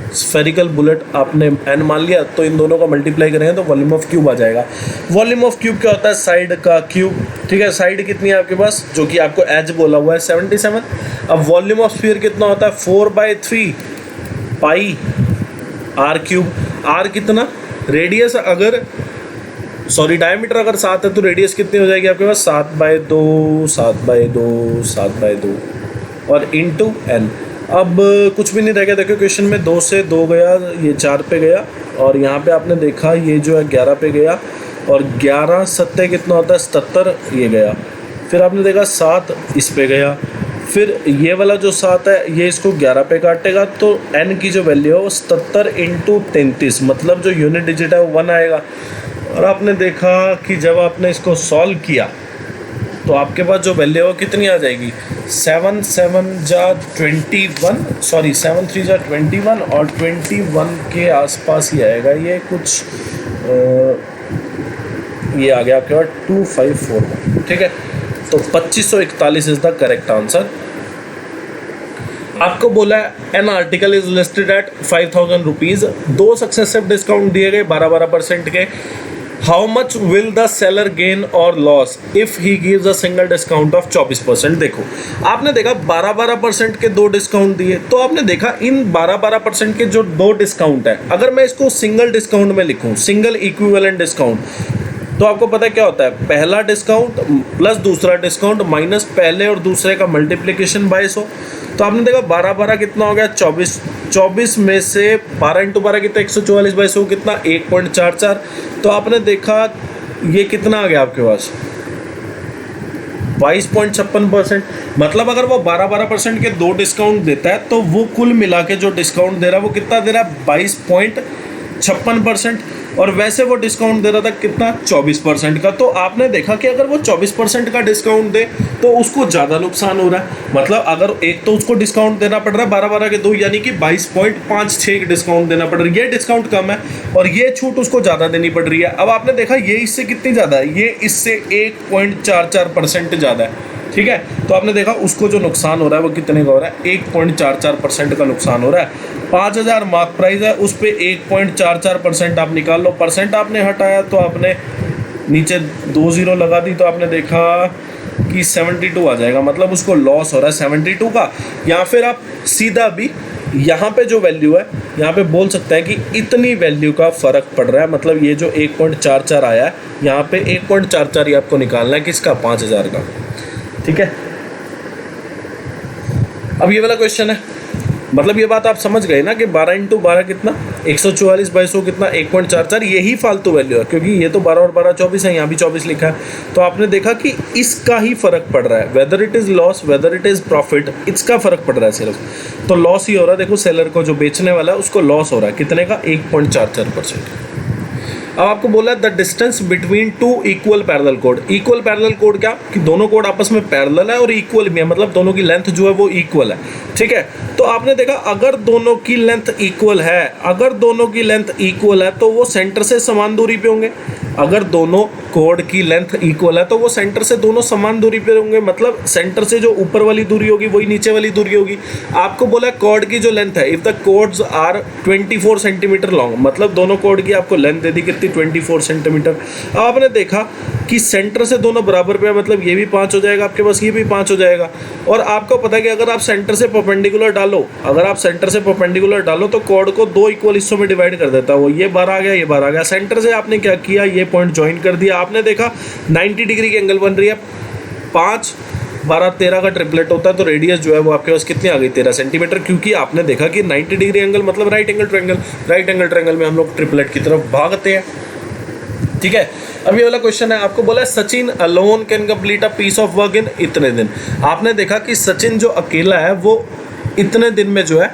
स्फेरिकल बुलेट आपने n मान लिया तो इन दोनों का मल्टीप्लाई करेंगे तो वॉल्यूम ऑफ क्यूब आ जाएगा। वॉल्यूम ऑफ क्यूब क्या होता है, साइड का क्यूब, ठीक है। साइड कितनी है आपके पास, जो कि आपको एज बोला हुआ है 77। अब वॉल्यूम ऑफ स्फीयर कितना होता है, 4/3 पाई आर क्यूब। आर कितना, रेडियस अगर सॉरी डायमीटर अगर 7 है तो रेडियस कितनी हो जाएगी आपके पास, 7/2 7/2 7/2 और इंटू n। अब कुछ भी नहीं रह गया, देखो क्वेश्चन में 2 से 2 गया, ये 4 पे गया और यहाँ पे आपने देखा ये जो है 11 पे गया और 11 7 कितना होता है 77, ये गया। फिर आपने देखा 7 इस पे गया, फिर ये वाला जो 7 है ये इसको 11 पे काटेगा तो n की जो वैल्यू है वो 77 इंटू 33, मतलब जो यूनिट डिजिट है वो 1 आएगा। और आपने देखा कि जब आपने इसको सॉल्व किया तो आपके पास जो वैल्यू है वो कितनी आ जाएगी, 7 7 जा 21, सॉरी 7 3 जा 21 और 21 के आसपास ही आएगा ये कुछ, ये आ गया आपके पास 2541, ठीक है। तो 2541 इज द करेक्ट आंसर। आपको बोला है an article is listed at 5000 rupees, 2 successive discount दिए गए 12% के। How much will the seller gain or loss if he gives a single discount of 24%। देखो आपने देखा 12% के 2 डिस्काउंट दिए, तो आपने देखा इन 12% के जो 2 डिस्काउंट है, अगर मैं इसको सिंगल डिस्काउंट में लिखूं, सिंगल इक्विवेलेंट डिस्काउंट, तो आपको पता है क्या होता है, पहला डिस्काउंट प्लस दूसरा डिस्काउंट माइनस पहले और दूसरे का मल्टीप्लिकेशन बाय 100। तो आपने देखा 12 कितना हो गया 24 में से 12 × 12 कितना 144 बाई 100 कितना 1.44। तो आपने देखा ये कितना आ गया आपके पास 22.56%। मतलब अगर वो 12% के 2 डिस्काउंट देता है तो वो कुल मिला के जो डिस्काउंट दे रहा है वो कितना दे रहा है 22.56%। और वैसे वो डिस्काउंट दे रहा था कितना 24% का। तो आपने देखा कि अगर वो 24% का डिस्काउंट दे तो उसको ज़्यादा नुकसान हो रहा है। मतलब अगर एक तो उसको डिस्काउंट देना पड़ रहा है 12 के 2 यानी कि 22.56 डिस्काउंट देना पड़ रहा है, ये डिस्काउंट कम है और ये छूट उसको ज़्यादा देनी पड़ रही है। अब आपने देखा ये इससे कितनी ज़्यादा है, ये इससे 1.44% ज़्यादा है, ठीक है। तो आपने देखा उसको जो नुकसान हो रहा है वो कितने का हो रहा है 1.44% का नुकसान हो रहा है। 5000 मार्क प्राइस है, उस पर 1.44% आप निकाल लो। परसेंट आपने हटाया तो आपने नीचे 2 0 लगा दी, तो आपने देखा कि 72 आ जाएगा। मतलब उसको लॉस हो रहा है 72 का। या फिर आप सीधा भी यहाँ पे जो वैल्यू है यहाँ पे बोल सकते हैं कि इतनी वैल्यू का फ़र्क पड़ रहा है। मतलब ये जो 1.44 आया है यहाँ पे 1.44 ही आपको निकालना है किसका 5000 का, ठीक है। अब ये वाला क्वेश्चन है, मतलब ये बात आप समझ गए ना कि 12 × 12 कितना 144 बाई 100 कितना 1.44। यही फालतू वैल्यू है क्योंकि ये तो 12 और 12 24 है, यहाँ भी 24 लिखा है। तो आपने देखा कि इसका ही फर्क पड़ रहा है, whether it is loss whether it is profit, इसका फर्क पड़ रहा है सिर्फ। तो लॉस ही हो रहा है। देखो सेलर को जो बेचने वाला है उसको लॉस हो रहा है कितने का 1.44%। अब आपको बोला है the distance between 2 equal parallel code. Equal parallel code क्या कि दोनों कोड आपस में पैरेलल है और इक्वल भी है, मतलब दोनों की लेंथ जो है वो इक्वल है, ठीक है। तो आपने देखा अगर दोनों की लेंथ इक्वल है, अगर दोनों की लेंथ इक्वल है तो वो सेंटर से समान दूरी पे होंगे। अगर दोनों कोड की लेंथ इक्वल है तो वो सेंटर से दोनों समान दूरी पे होंगे। मतलब सेंटर से जो ऊपर वाली दूरी होगी वही नीचे वाली दूरी होगी। आपको बोला कोड की जो लेंथ है, if the cords are 24 centimetre long, मतलब दोनों कोड की आपको लेंथ दे दी कितनी 24 सेंटीमीटर। अब आपने देखा कि सेंटर से दोनों बराबर पे है, मतलब ये भी 5 हो जाएगा आपके पास, ये भी 5 हो जाएगा। और आपको पता है कि अगर आप सेंटर से परपेंडिकुलर डालो, अगर आप सेंटर से परपेंडिकुलर डालो तो कोड को 2 इक्वल हिस्सों में डिवाइड कर देता है। वो ये 12 आ गया, ये 12 आ गया। सेंटर से आपने क्या किया, ये पॉइंट ज्वाइन कर दिया। आपने देखा 90 डिग्री की एंगल बन रही है। 5 12 13 का ट्रिपलेट होता है तो रेडियस जो है वो आपके पास कितनी आ गई 13 सेंटीमीटर। क्योंकि आपने देखा कि 90 डिग्री एंगल मतलब right angle triangle, right angle triangle में हम लोग ट्रिपलेट की तरफ भागते हैं, ठीक है। अब ये वाला क्वेश्चन है, आपको बोला है Sachin alone can complete a piece of work in इतने दिन। आपने देखा कि सचिन जो अकेला है वो इतने दिन में जो है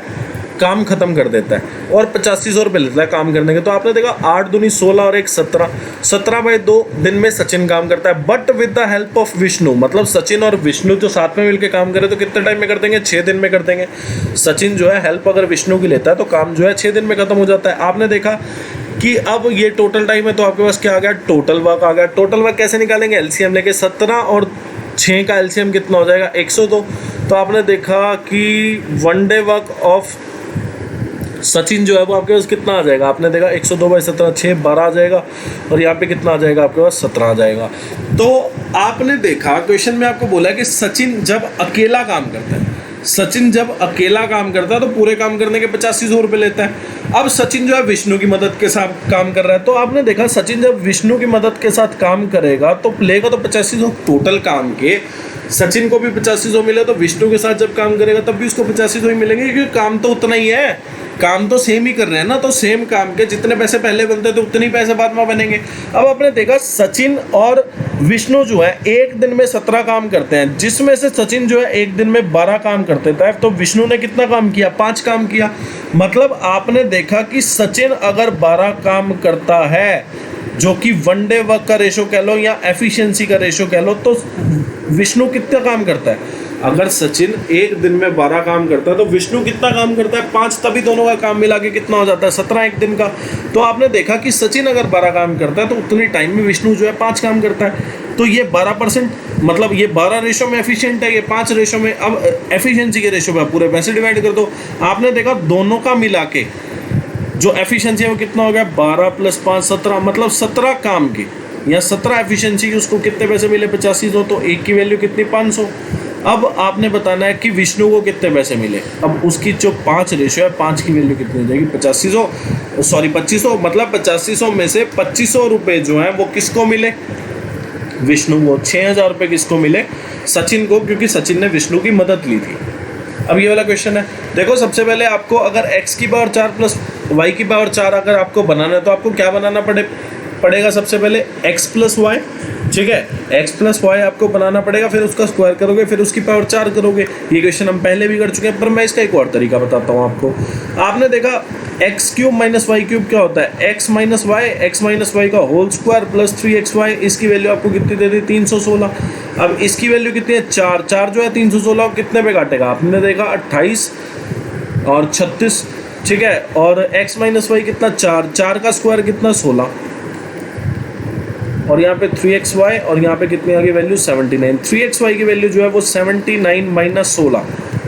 काम खत्म कर देता है और 8500 रुपये लेता है काम करने के। तो आपने देखा 8 दूनी 16 और 1 17, 17 बाई 2 दिन में सचिन काम करता है। But with the help of Vishnu, मतलब सचिन और विष्णु जो साथ में मिलकर काम करे तो कितने टाइम में कर देंगे 6 दिन में कर देंगे। सचिन जो है हेल्प अगर विष्णु की लेता है तो काम जो है 6 दिन में खत्म हो जाता है। आपने देखा कि अब ये टोटल टाइम है तो आपके पास क्या आ गया टोटल वर्क आ गया। टोटल वर्क कैसे निकालेंगे, एलसीएम लेके 17 और 6 का एलसीएम कितना हो जाएगा 102। तो आपने देखा कि 1 डे वर्क ऑफ सचिन जो है वो आपके पास कितना आ जाएगा, आपने देखा 102 बाई 17 6 12 आ जाएगा और यहाँ पे कितना आ जाएगा आपके पास 17 आ जाएगा। तो आपने देखा क्वेश्चन में आपको बोला कि सचिन जब अकेला काम करता है, सचिन जब अकेला काम करता है तो पूरे काम करने के 8500 रुपये लेता है। अब सचिन जो है विष्णु की मदद के साथ काम कर रहा है, तो आपने देखा सचिन जब विष्णु की मदद के साथ काम करेगा तो लेगा तो 8500 टोटल काम के। सचिन को भी 8500 मिले तो विष्णु के साथ जब काम करेगा तब भी उसको 8500 ही मिलेंगे क्योंकि काम तो उतना ही है, काम तो सेम ही कर रहे हैं ना। तो सेम काम के जितने पैसे पहले बनते हैं तो उतने ही पैसे बाद में बनेंगे। अब आपने देखा सचिन और विष्णु जो है एक दिन में 17 काम करते हैं, जिसमें से सचिन जो है एक दिन में 12 काम करते थे, तो विष्णु ने कितना काम किया 5 काम किया। मतलब आपने देखा कि सचिन अगर 12 काम करता है जो कि 1 डे वर्क का रेशो कह लो या एफिशिएंसी का रेशो कह लो, तो विष्णु कितना काम करता है? अगर सचिन एक दिन में 12 काम करता है तो विष्णु कितना काम करता है? 5, तभी दोनों का काम मिला के कितना हो जाता है? 17 एक दिन का। तो आपने देखा कि सचिन अगर 12 काम करता है तो उतनी टाइम में विष्णु जो है 5 काम करता है। तो ये 12%, मतलब ये 12 रेशो में एफिशिएंट है, ये 5 रेशो में। अब एफिशिएंसी के रेशो में पूरे पैसे डिवाइड कर दो। आपने देखा दोनों का मिला के जो एफिशिएंसी है वो कितना हो गया? 12 + 5 17, मतलब 17 काम की या 17 एफिशिएंसी की उसको कितने पैसे मिले? 8500। तो एक की वैल्यू कितनी? 500। अब आपने बताना है कि विष्णु को कितने पैसे मिले। अब उसकी जो 5 रेशो है, 5 की वैल्यू कितनी हो जाएगी? 2500, मतलब 8500 में से 2500 रुपये जो हैं वो किसको मिले? विष्णु को। 6000 रुपये किसको मिले? सचिन को, क्योंकि सचिन ने विष्णु की मदद ली थी। अब ये वाला क्वेश्चन है, देखो सबसे पहले आपको अगर x की पावर 4 + y की पावर 4 अगर आपको बनाना है तो आपको क्या बनाना पड़ेगा? सबसे पहले x + y, ठीक है, x + y आपको बनाना पड़ेगा, फिर उसका स्क्वायर करोगे, फिर उसकी पावर 4 करोगे। ये क्वेश्चन हम पहले भी कर चुके हैं, पर मैं इसका एक और तरीका बताता हूँ आपको। आपने देखा x³ - y³ क्या होता है? x - y का होल स्क्वायर प्लस 3xy। इसकी वैल्यू आपको कितनी दे दी? 316। अब इसकी वैल्यू कितनी है? 4 जो है 316 कितने पे काटेगा? आपने देखा 28 और 36, ठीक है। और x - y कितना? 4 का स्क्वायर कितना? 16। और यहाँ पे 3xy और यहाँ पे कितनी आ गई वैल्यू? 79। 3xy की वैल्यू जो है वो 79 - 16,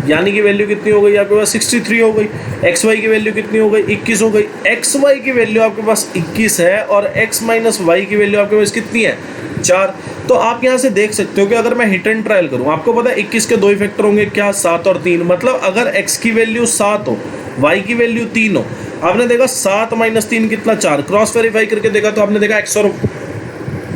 यानी कि वैल्यू कितनी हो गई आपके पास? 63 हो गई। xy की वैल्यू कितनी हो गई? 21 हो गई। xy की वैल्यू आपके पास 21 है और x - y की वैल्यू आपके पास कितनी है? 4। तो आप यहाँ से देख सकते हो कि अगर मैं हिट एंड ट्रायल करूँ, आपको पता है 21 के 2 ही फैक्टर होंगे, क्या? 7 और 3। मतलब अगर x की वैल्यू 7 हो, y की वैल्यू 3 हो, आपने देखा 7 - 3 कितना? 4। क्रॉस वेरीफाई करके देखा तो आपने देखा x और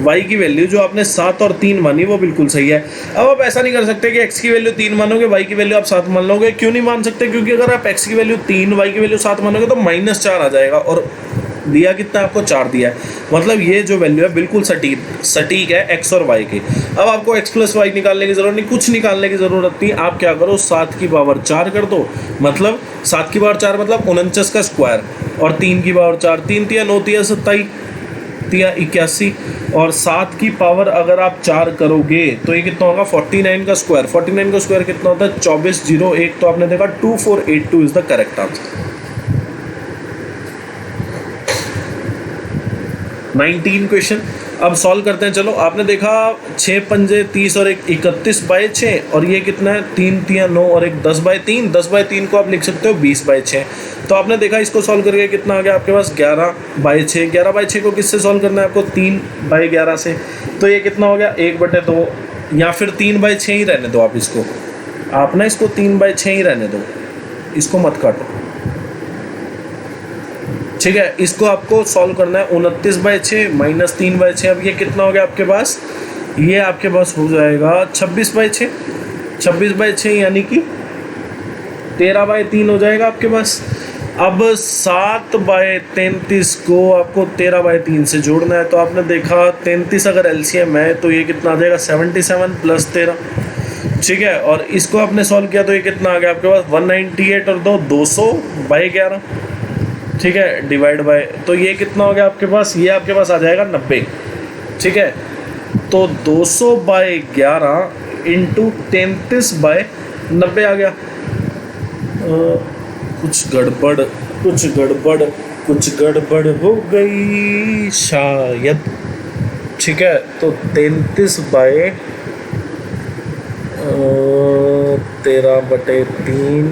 y की वैल्यू जो आपने 7 और 3 मानी वो बिल्कुल सही है। अब आप ऐसा नहीं कर सकते कि x की वैल्यू 3 मानोगे, y की वैल्यू आप 7 मान लोगे। क्यों नहीं मान सकते? क्योंकि अगर आप x की वैल्यू 3, y की वैल्यू 7 मानोगे तो -4 आ जाएगा, और दिया कितना आपको? 4 दिया है। मतलब ये जो वैल्यू है बिल्कुल सटीक है x और y की। अब आपको x + y निकालने की जरूरत नहीं, कुछ निकालने की जरूरत नहीं। आप क्या करो? 7 की पावर 4 कर दो, मतलब 7 की पावर 4 मतलब 49 का स्क्वायर, और 3 की पावर 4, 3 × 9 = 27, 3 × 81, और 7 की पावर अगर आप 4 करोगे तो ये कितना होगा? 49 का स्क्वायर। 49 का स्क्वायर कितना होता है? 2401। तो आपने देखा 2482 is the correct answer. 19 question अब सॉल्व करते हैं। चलो, आपने देखा 6 पंजे 30 और 1 31/6, और ये कितना है? 3 × 9 और 1 10/3। 10/3 को आप लिख सकते हो 20/6। तो आपने देखा इसको सॉल्व करके कितना आ गया आपके पास? 11/6। 11/6 को किससे सॉल्व करना है आपको? 3/11 से। तो ये कितना हो गया? 1/2, या फिर 3/6 ही रहने दो आप इसको। आप ना इसको 3/6 ही रहने दो, इसको मत काटो, ठीक है। इसको आपको सॉल्व करना है 29/6 - 3/6। अब ये कितना हो गया आपके पास? ये आपके पास हो जाएगा 26/6। 26/6 यानी कि 13/3 हो जाएगा आपके पास। अब 7/33 को आपको 13/3 से जोड़ना है। तो आपने देखा 33 अगर एलसीएम है तो ये कितना आ जाएगा? 77 + 13, ठीक है। और इसको आपने सॉल्व किया तो ये कितना आ गया आपके पास? 198 और 200/11, ठीक है, डिवाइड बाय, तो ये कितना हो गया आपके पास? ये आपके पास आ जाएगा 90, ठीक है। तो 200/11 × 33/90 आ गया। कुछ गड़बड़ हो गई शायद, ठीक है। तो 33/13/3,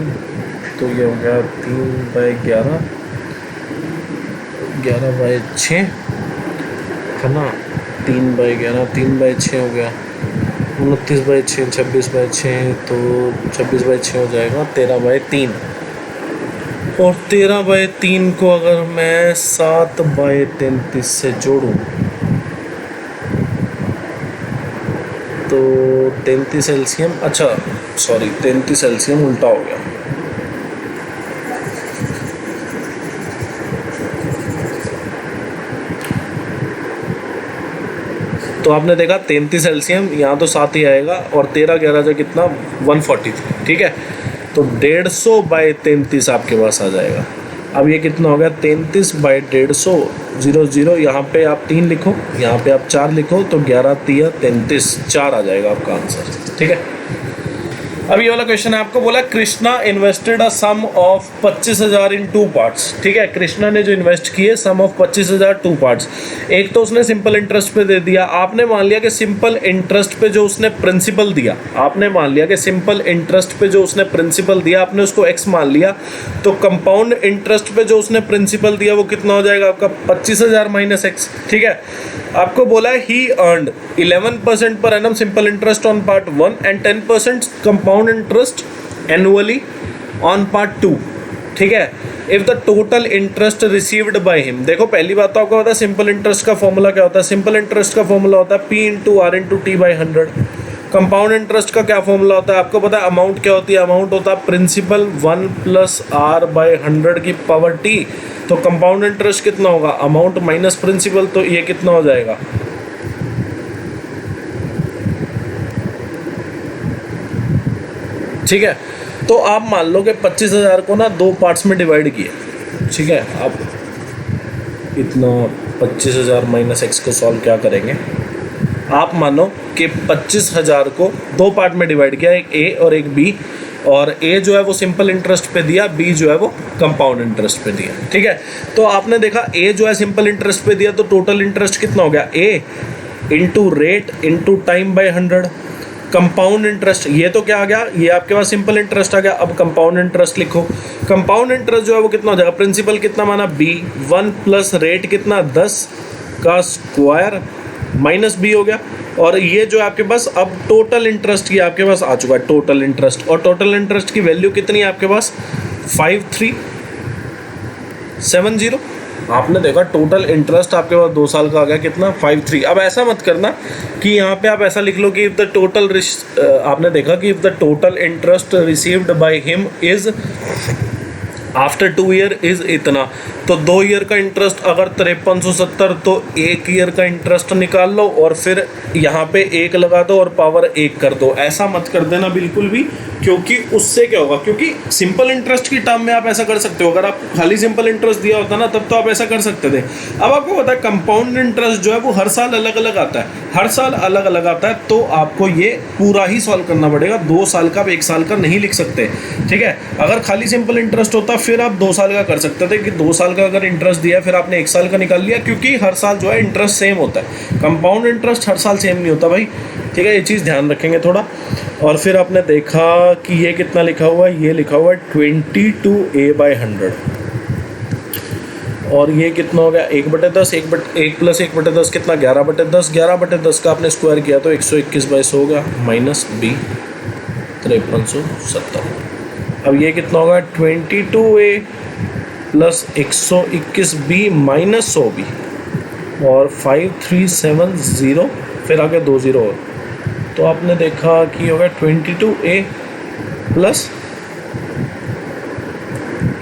तो ये हो गया 3/11, 11/6 है ना। 3/11, 3/6 हो गया, 29/6, 26/6, तो 26/6 हो जाएगा 13/3। और 13/3 को अगर मैं 7/33 से जोड़ूं तो 33 एलसीएम, अच्छा सॉरी 33 एलसीएम उल्टा हो गया। तो आपने देखा 33 एलसीएम, यहाँ तो 7 ही आएगा, और 13/11 जो कितना? 143, ठीक है। तो 150/33 आपके पास आ जाएगा। अब ये कितना हो गया 33/150 0 यहाँ पे आप 3 लिखो, यहाँ पे आप 4 लिखो, तो 11 तिया 33 4 आ जाएगा आपका आंसर। ठीक है, अब ये वाला क्वेश्चन है, आपको बोला Krishna invested a sum of 25,000 in 2 parts. ठीक है, कृष्णा ने जो इन्वेस्ट किए सम ऑफ 25,000 2 पार्ट्स। एक तो उसने सिंपल इंटरेस्ट पे दे दिया, आपने मान लिया कि सिंपल इंटरेस्ट पे जो उसने प्रिंसिपल दिया, आपने मान लिया कि सिंपल इंटरेस्ट पे जो उसने प्रिंसिपल दिया, आपने उसको एक्स मान लिया, तो कंपाउंड इंटरेस्ट पे जो उसने प्रिंसिपल दिया वो कितना हो जाएगा आपका 25,000 माइनस एक्स। ठीक है, आपको बोला है he earned 11% per annum simple interest on part 1 and 10% compound interest annually on part 2। ठीक है, if the total interest received by him, देखो पहली बात तो आपको पता है सिंपल इंटरेस्ट का फॉर्मूला क्या होता है, सिंपल इंटरेस्ट का फॉर्मूला होता है P into R into T by 100। Compound interest का क्या फॉर्मूला होता है आपको पता है, अमाउंट क्या होती है, अमाउंट होता है प्रिंसिपल 1 प्लस आर बाई 100 की पावर टी। तो कंपाउंड इंटरेस्ट कितना होगा, अमाउंट माइनस प्रिंसिपल, तो ये कितना हो जाएगा, ठीक है। तो आप मान लो कि 25,000 को ना 2 पार्ट्स में डिवाइड किए। ठीक है, आप इतना 25,000 माइनस एक्स को सॉल्व क्या करेंगे, आप मानो कि 25,000 को 2 पार्ट में डिवाइड किया, एक ए और एक बी, और ए जो है वो सिंपल इंटरेस्ट पे दिया, बी जो है वो कंपाउंड इंटरेस्ट पे दिया। ठीक है, तो आपने देखा ए जो है सिंपल इंटरेस्ट पे दिया, तो टोटल इंटरेस्ट कितना हो गया, A into rate into time by 100। Compound interest ये तो क्या आ गया, ये आपके पास सिंपल इंटरेस्ट आ गया। अब कंपाउंड इंटरेस्ट लिखो, कंपाउंड इंटरेस्ट जो है वो कितना हो जाएगा, प्रिंसिपल कितना माना बी, 1 प्लस रेट कितना 10 का स्क्वायर माइनस बी हो गया, और ये जो है आपके पास अब टोटल इंटरेस्ट की आपके पास आ चुका है टोटल इंटरेस्ट, और टोटल इंटरेस्ट की वैल्यू कितनी है आपके पास 5370। आपने देखा टोटल इंटरेस्ट आपके पास 2 साल का आ गया कितना 53। अब ऐसा मत करना कि यहाँ पे आप ऐसा लिख लो कि इफ द टोटल आपने देखा कि if the total interest received by him is after 2 year is इतना, तो 2 ईयर का इंटरेस्ट अगर 5370, तो 1 ईयर का इंटरेस्ट निकाल लो और फिर यहाँ पे 1 लगा दो और पावर 1 कर दो। ऐसा मत कर देना बिल्कुल भी, क्योंकि उससे क्या होगा, क्योंकि सिंपल इंटरेस्ट की टर्म में आप ऐसा कर सकते हो, अगर आप खाली सिंपल इंटरेस्ट दिया होता ना तब तो आप ऐसा कर सकते थे। अब आपको पता है कंपाउंड इंटरेस्ट जो है वो हर साल अलग अलग आता है, हर साल अलग अलग आता है, तो आपको ये पूरा ही सॉल्व करना पड़ेगा। 2 साल का आप 1 साल का नहीं लिख सकते। ठीक है, अगर खाली सिंपल इंटरेस्ट होता फिर आप 2 साल का कर सकते थे कि 2 साल का अगर इंटरेस्ट दिया फिर आपने 1 साल का निकाल लिया, क्योंकि हर साल जो है इंटरेस्ट सेम होता है, कंपाउंड इंटरेस्ट हर साल सेम नहीं होता भाई। ठीक है, ये चीज़ ध्यान रखेंगे थोड़ा। और फिर आपने देखा कि ये कितना लिखा हुआ है, ये लिखा हुआ है 22a/100, और ये कितना हो गया 1/10, 1 प्लस 1/10 कितना 11/10, 11/10 का आपने स्क्वायर किया तो 121/100 हो गया, माइनस बी 5370। अब ये कितना होगा 22a plus 121b minus 100b और 5370, फिर आगे 2 0 और, तो आपने देखा कि होगा 22a प्लस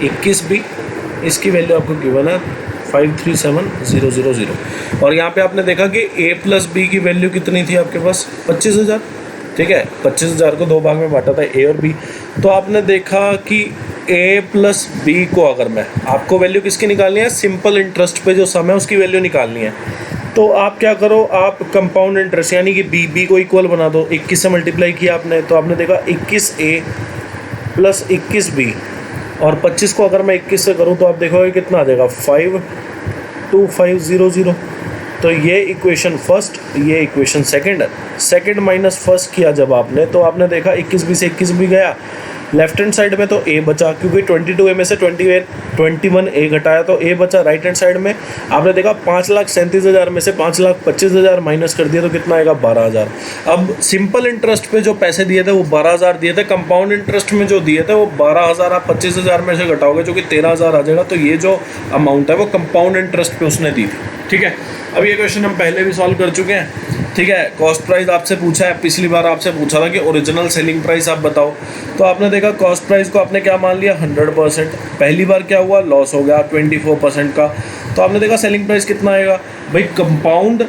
21b, इसकी वैल्यू आपको गिवन है 537000, और यहाँ पे आपने देखा कि a प्लस b की वैल्यू कितनी थी आपके पास 25,000। ठीक है, 25,000 को 2 भाग में बांटा था a और b, तो आपने देखा कि a प्लस b को अगर मैं आपको वैल्यू किसकी निकालनी है, सिंपल इंटरेस्ट पे जो सम है उसकी वैल्यू निकालनी है, तो आप क्या करो, आप कंपाउंड इंटरेस्ट यानी कि b को इक्वल बना दो। 21 से मल्टीप्लाई किया आपने, तो आपने देखा 21a प्लस 21b, और 25 को अगर मैं 21 से करूँ तो आप देखोगे कितना आ जाएगा 52500। तो ये इक्वेशन फर्स्ट, ये इक्वेशन सेकंड है। सेकंड माइनस फर्स्ट किया जब आपने, तो आपने देखा 21b से 21b गया, लेफ्ट हैंड साइड में तो a बचा, क्योंकि 22a में से 21a घटाया तो a बचा। राइट हैंड साइड में आपने देखा 5,37,000 में से 5,25,000 माइनस कर दिया तो कितना आएगा 12,000। अब सिंपल इंटरेस्ट पे जो पैसे दिए थे वो 12,000 दिए थे, कंपाउंड इंटरेस्ट में जो दिए थे वो 12,000, आप 25,000 में से घटाओगे जो कि 13,000 आ जाएगा, तो ये जो अमाउंट है वो कंपाउंड इंटरेस्ट पे उसने दी थी। ठीक है, अब ये क्वेश्चन हम पहले भी सॉल्व कर चुके हैं। ठीक है, कॉस्ट प्राइस आपसे पूछा है, पिछली बार आपसे पूछा था कि ओरिजिनल सेलिंग प्राइस आप बताओ, तो आपने देखा कॉस्ट प्राइस को आपने क्या मान लिया 100%। पहली बार क्या हुआ, लॉस हो गया 24% का, तो आपने देखा सेलिंग प्राइस कितना आएगा भाई, कंपाउंड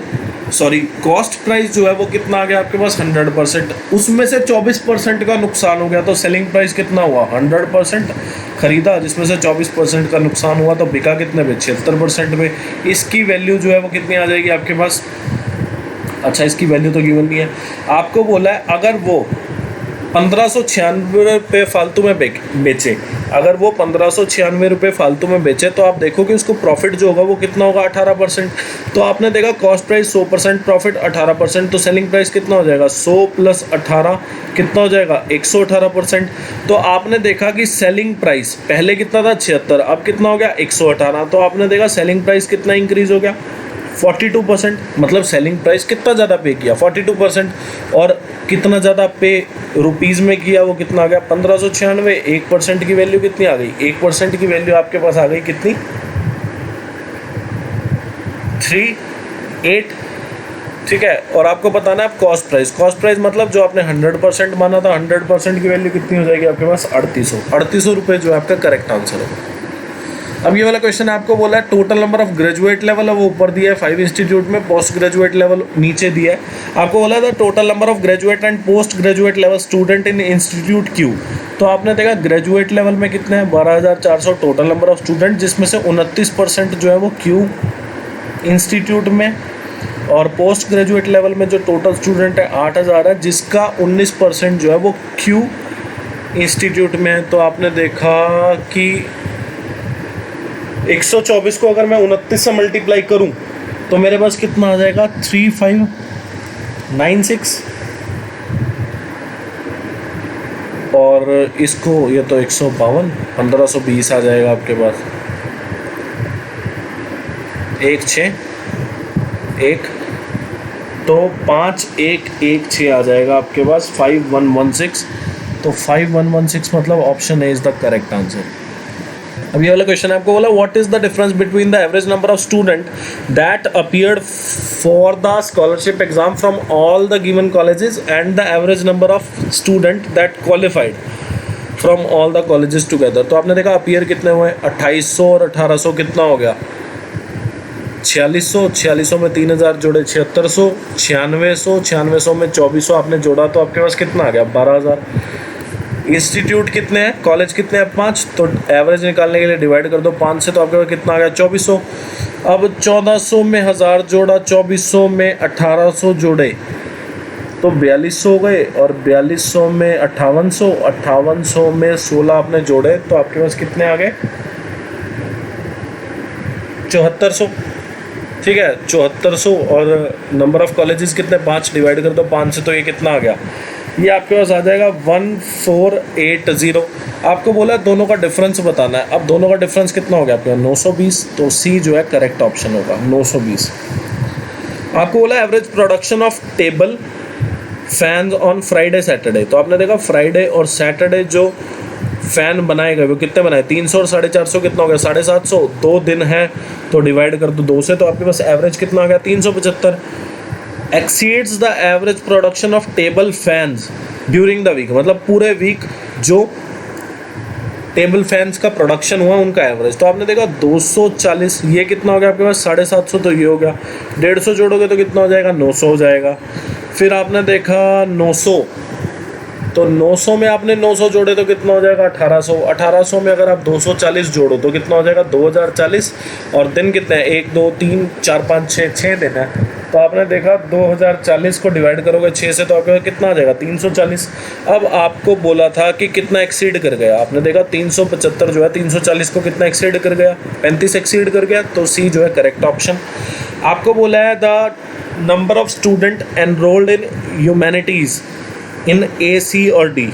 सॉरी कॉस्ट प्राइस जो है वो कितना आ गया आपके पास 100%, उसमें से 24% का नुकसान हो गया, तो सेलिंग प्राइस कितना हुआ 100% खरीदा, जिसमें से 24% का नुकसान हुआ, तो बिका कितने पे 76% में। इसकी वैल्यू जो है वो कितनी आ जाएगी आपके पास। अच्छा इसकी वैल्यू तो गिवन नहीं है, आपको बोला है अगर वो 1596 रुपये फालतू में बेचे, अगर वो 1596 रुपये फालतू में बेचे तो आप देखो कि उसको प्रॉफिट जो होगा वो कितना होगा 18%। तो आपने देखा कॉस्ट प्राइस 100%, प्रॉफिट 18%, तो सेलिंग प्राइस कितना हो जाएगा 100 + 18 कितना हो जाएगा 118%। तो आपने देखा कि सेलिंग प्राइस पहले कितना था 76, अब कितना हो गया 118, तो आपने देखा सेलिंग प्राइस कितना इंक्रीज़ हो गया 42%। मतलब सेलिंग प्राइस कितना ज़्यादा पे किया 42%, और कितना ज़्यादा पे रुपीज़ में किया वो कितना आ गया 1596। 1% की वैल्यू कितनी आ गई, 1% की वैल्यू आपके पास आ गई कितनी 38। ठीक है, और आपको बताना है आप कॉस्ट प्राइस मतलब जो आपने 100% माना था 100% की वैल्यू कितनी हो जाएगी आपके पास 3800 रुपये जो आपका करेक्ट आंसर है। अब ये वाला क्वेश्चन आपको बोला है total number of graduate level है वो ऊपर दिया है 5 इंस्टीट्यूट में, पोस्ट ग्रेजुएट लेवल नीचे दिया है। आपको बोला था total number of graduate and post graduate level student in institute Q, तो आपने देखा ग्रेजुएट लेवल में कितने हैं 12400 टोटल नंबर ऑफ स्टूडेंट, जिसमें से 29% जो है वो क्यू इंस्टीट्यूट में, और पोस्ट ग्रेजुएट लेवल में जो टोटल स्टूडेंट है 8000 है, जिसका 19% जो है वो क्यू इंस्टीट्यूट में है। तो आपने देखा कि 124 को अगर मैं 29 से मल्टीप्लाई करूं तो मेरे पास कितना आ जाएगा 3596, और इसको ये तो 152 1520 आ जाएगा आपके पास, 161 तो 5116 आ जाएगा आपके पास 5116। तो 5116 मतलब option A is the correct answer. अब ये वाला क्वेश्चन आपको बोला what is the difference between the average number of student that appeared for the scholarship exam from all the given colleges and the average number of student that qualified from all the colleges together. तो आपने देखा appear कितने हुए 2800 और 1800 कितना हो गया 4600 में 3000 जोड़े 7600, 9600 में 2400 आपने जोड़ा तो आपके पास कितना आ गया 12000। इंस्टीट्यूट कितने हैं कॉलेज कितने हैं 5, तो एवरेज निकालने के लिए डिवाइड कर दो 5 से, तो आपके पास कितना आ गया 2400। अब 1400 में 1000 जोड़ा, 2400 में 1800 जोड़े तो 4200 हो गए, और 4200 में 5800 में 16 आपने जोड़े तो आपके पास कितने आ गए 7400। ठीक है 7400, और नंबर ऑफ कॉलेजेस कितने 5 डिवाइड कर दो 5 से, तो ये कितना आ गया ये आपके पास आ जाएगा 1480। आपको बोला दोनों का डिफरेंस बताना है, अब दोनों का डिफरेंस कितना हो गया आपके 920, तो सी जो है करेक्ट ऑप्शन होगा 920। आपको बोला average production of table fans on Friday Saturday, तो आपने देखा फ्राइडे और सैटरडे जो फ़ैन बनाए गए वो कितने बनाए 300 और 450 कितना हो गया 750, 2 दिन है तो डिवाइड कर दो 2 से, तो आपके पास एवरेज कितना आ गया 375। Exceeds the average production of table fans during the week, मतलब पूरे वीक जो टेबल फैंस का प्रोडक्शन हुआ उनका एवरेज, तो आपने देखा 240, ये कितना हो गया आपके पास 750, तो ये हो गया 150 जोड़ोगे तो कितना हो जाएगा 900 हो जाएगा। फिर आपने देखा 900, तो 900 में आपने 900 जोड़े तो कितना हो जाएगा 1800, 1800 में अगर आप 240 जोड़ो तो कितना हो जाएगा 2040, और दिन कितने हैं 1 2 3 4 5 6 दिन है, तो आपने देखा 2040 को डिवाइड करोगे 6 से तो आपके कितना आ जाएगा 340। अब आपको बोला था कि कितना एक्सीड कर गया, आपने देखा 375 जो है 340 को कितना एक्सीड कर गया 35 एक्सीड कर गया, तो सी जो है करेक्ट ऑप्शन। आपको बोला है the number of student enrolled in humanities in A C और डी,